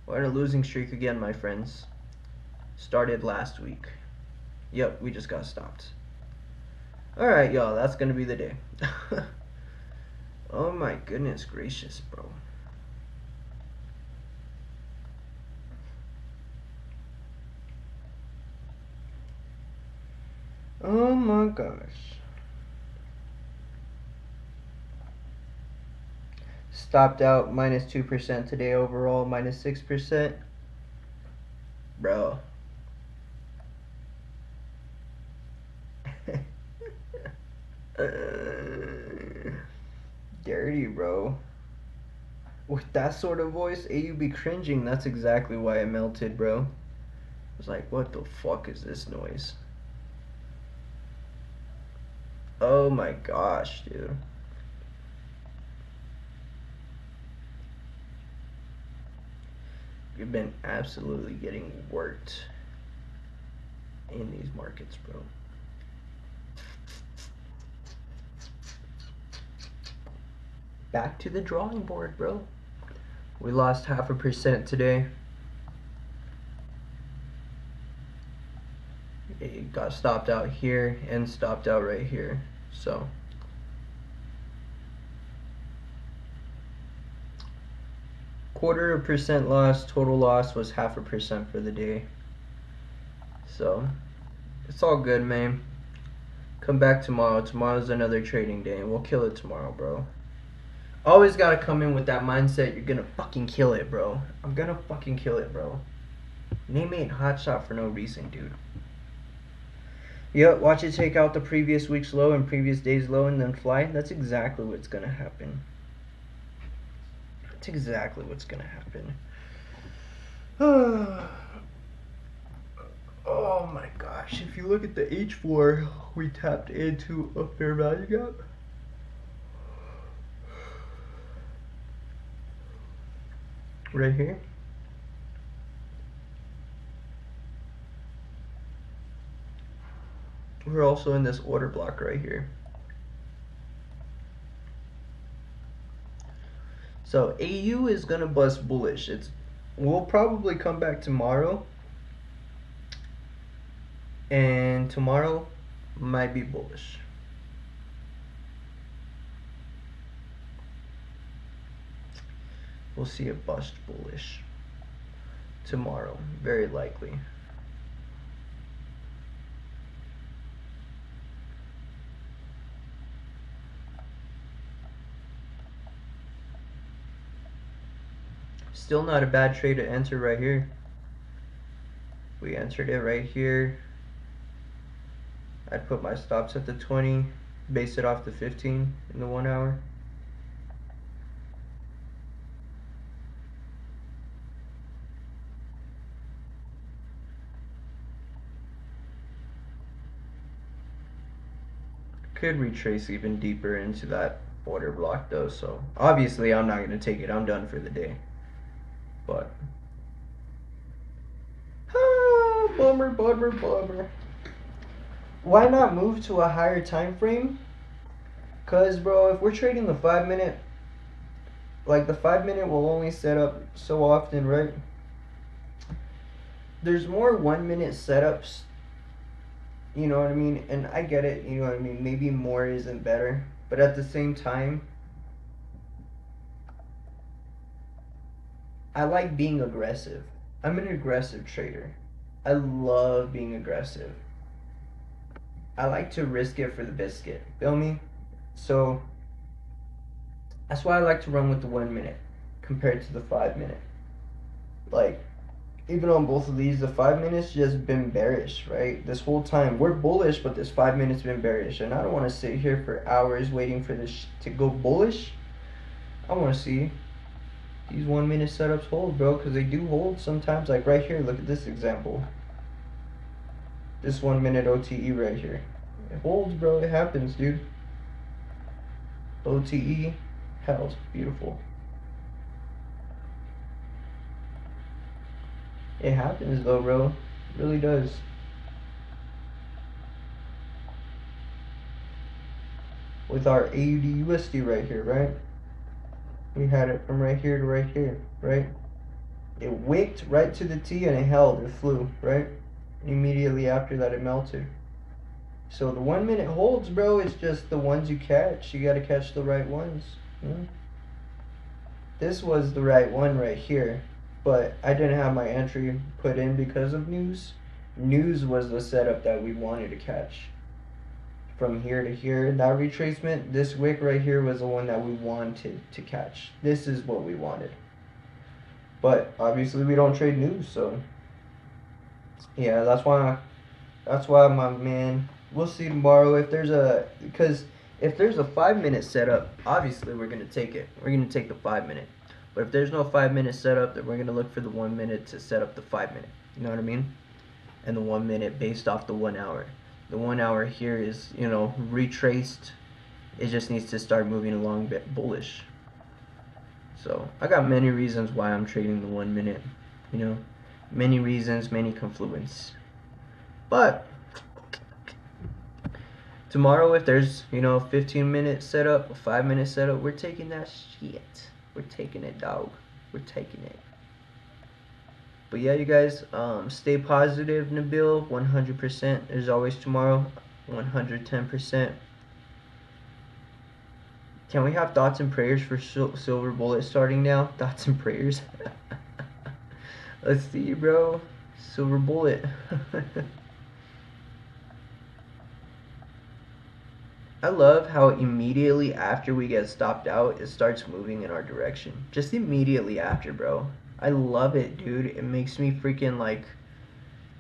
We're on a losing streak again, my friends. Started last week. Yep, we just got stopped. Alright, y'all, that's gonna be the day. Oh my goodness gracious, bro. Oh my gosh. Stopped out minus 2% today overall, minus 6%. Bro. Dirty, bro. With that sort of voice, AU be cringing. That's exactly why I melted, bro. was like, what the fuck is this noise? Oh my gosh, dude. We've been absolutely getting worked in these markets, bro. Back to the drawing board, bro. We lost 0.5% today. It got stopped out here and stopped out right here. So 0.25% loss. Total loss was 0.5% for the day. So it's all good, man. Come back tomorrow. Tomorrow's another trading day, and we'll kill it tomorrow, bro. Always gotta come in with that mindset. You're gonna fucking kill it, bro. I'm gonna fucking kill it, bro. Name ain't hotshot for no reason, dude. Yep, watch it take out the previous week's low and previous day's low and then fly. That's exactly what's gonna happen. That's exactly what's gonna happen. Oh my gosh, if you look at the H4, we tapped into a fair value gap. Right here. We're also in this order block right here. So AU is gonna bust bullish. We'll probably come back tomorrow, and tomorrow might be bullish. We'll see a bust bullish tomorrow, very likely. Still not a bad trade to enter right here. We entered it right here. I'd put my stops at the 20, base it off the 15 in the 1 hour. Could retrace even deeper into that order block though, so obviously I'm not going to take it. I'm done for the day. But bummer. Why not move to a higher time frame? Cause bro, if we're trading the 5 minute, like the 5 minute will only set up so often, right? There's more 1 minute setups, you know what I mean? And I get it, you know what I mean? Maybe more isn't better, but at the same time, I like being aggressive. I'm an aggressive trader. I love being aggressive. I like to risk it for the biscuit. Feel me? So that's why I like to run with the 1 minute compared to the 5 minute. Like, even on both of these, the 5 minutes just been bearish, right? This whole time we're bullish, but this 5 minutes been bearish, and I don't want to sit here for hours waiting for this to go bullish. I want to see these 1 minute setups hold, bro, because they do hold sometimes. Like right here, look at this example. This 1 minute OTE right here. It holds, bro. It happens, dude. OTE held. Beautiful. It happens though, bro. It really does. With our AUD USD right here, right? We had it from right here to right here, right? It wicked right to the T and it held. It flew, right? Immediately after that, it melted. So the 1 minute holds, bro. It's just the ones you catch. You gotta catch the right ones. This was the right one right here, but I didn't have my entry put in because of news. News was the setup that we wanted to catch. From here to here, that retracement, this wick right here was the one that we wanted to catch. This is what we wanted. But obviously we don't trade news, so yeah, that's why my man, we'll see tomorrow if there's because if there's a 5 minute setup, obviously we're gonna take it. We're gonna take the 5 minute. But if there's no 5 minute setup, then we're gonna look for the 1 minute to set up the 5 minute. You know what I mean? and the 1 minute based off the 1 hour. The 1 hour here is, you know, retraced. It just needs to start moving along a bit bullish. So I got many reasons why I'm trading the 1 minute, you know, many reasons, many confluence. But tomorrow, if there's, you know, 15-minute setup, a 5-minute setup, we're taking that shit. We're taking it, dog. We're taking it. But yeah, you guys, stay positive, Nabil. 100%. There's always tomorrow. 110%. Can we have thoughts and prayers for Silver Bullet starting now? Thoughts and prayers. Let's see, bro. Silver Bullet. I love how immediately after we get stopped out, it starts moving in our direction. Just immediately after, bro. I love it, dude. It makes me freaking like,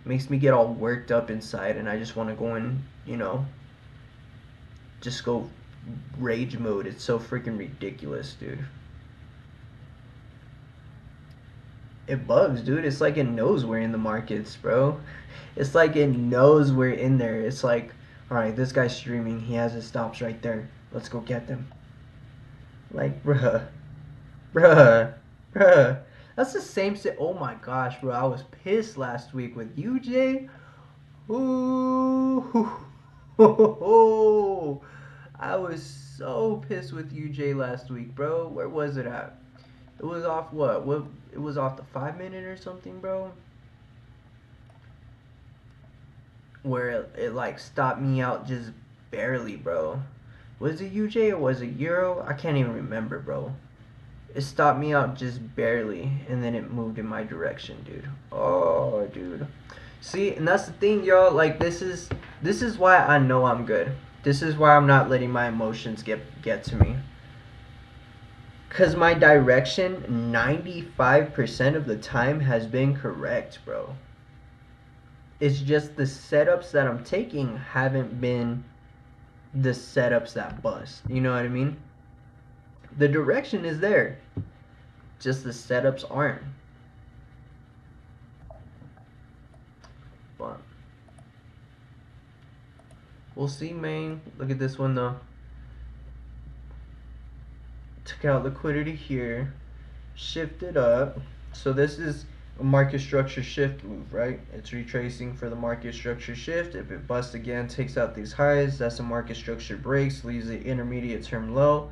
makes me get all worked up inside, and I just want to go in, you know, just go rage mode. It's so freaking ridiculous, dude. It bugs, dude. It's like it knows we're in the markets, bro. It's like it knows we're in there. It's like, alright, this guy's streaming. He has his stops right there. Let's go get them. Like, bruh. That's the same shit. Oh my gosh, bro. I was pissed last week with UJ. Ooh. I was so pissed with UJ last week, bro. Where was it at? It was off what? It was off the 5-minute or something, bro. Where it like stopped me out just barely, bro. Was it UJ or was it Euro? I can't even remember, bro. It stopped me out just barely, and then it moved in my direction, dude. Oh, dude. See, and that's the thing, y'all. Like, this is why I know I'm good. This is why I'm not letting my emotions get to me. Cause my direction 95% of the time has been correct, bro. It's just the setups that I'm taking haven't been the setups that bust. You know what I mean? The direction is there. Just the setups aren't. But we'll see, man. Look at this one though. Took out liquidity here. Shifted up. So this is a market structure shift move, right? It's retracing for the market structure shift. If it busts again, takes out these highs, that's a market structure breaks, leaves the intermediate term low.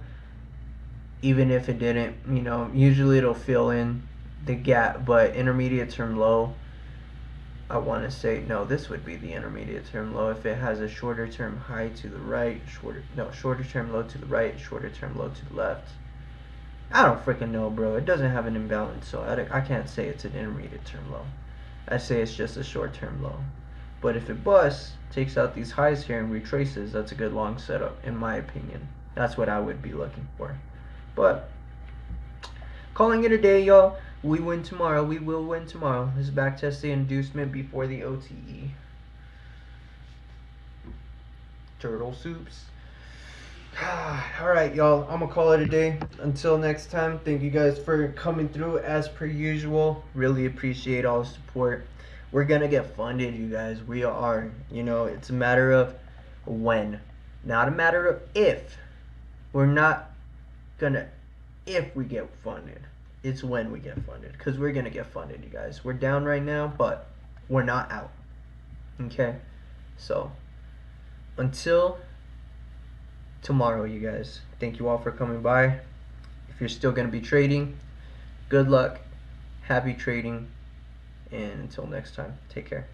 Even if it didn't, you know, usually it'll fill in the gap, but intermediate term low, I want to say, no, this would be the intermediate term low if it has a shorter term high to the right, shorter term low to the right, shorter term low to the left. I don't freaking know, bro. It doesn't have an imbalance, so I can't say it's an intermediate term low. I say it's just a short term low. But if it busts, takes out these highs here and retraces, that's a good long setup, in my opinion. That's what I would be looking for. But calling it a day, y'all. We win tomorrow. We will win tomorrow. This is backtest the inducement before the OTE. Turtle soups. Alright, y'all. I'm gonna call it a day. Until next time, thank you guys for coming through as per usual. Really appreciate all the support. We're gonna get funded, you guys. We are. You know, it's a matter of when, not a matter of if. We're not gonna if we get funded. It's when we get funded, because we're gonna get funded, you guys. We're down right now, but we're not out. Okay? So until tomorrow, you guys, thank you all for coming by. If you're still gonna be trading, good luck, happy trading, and until next time, take care.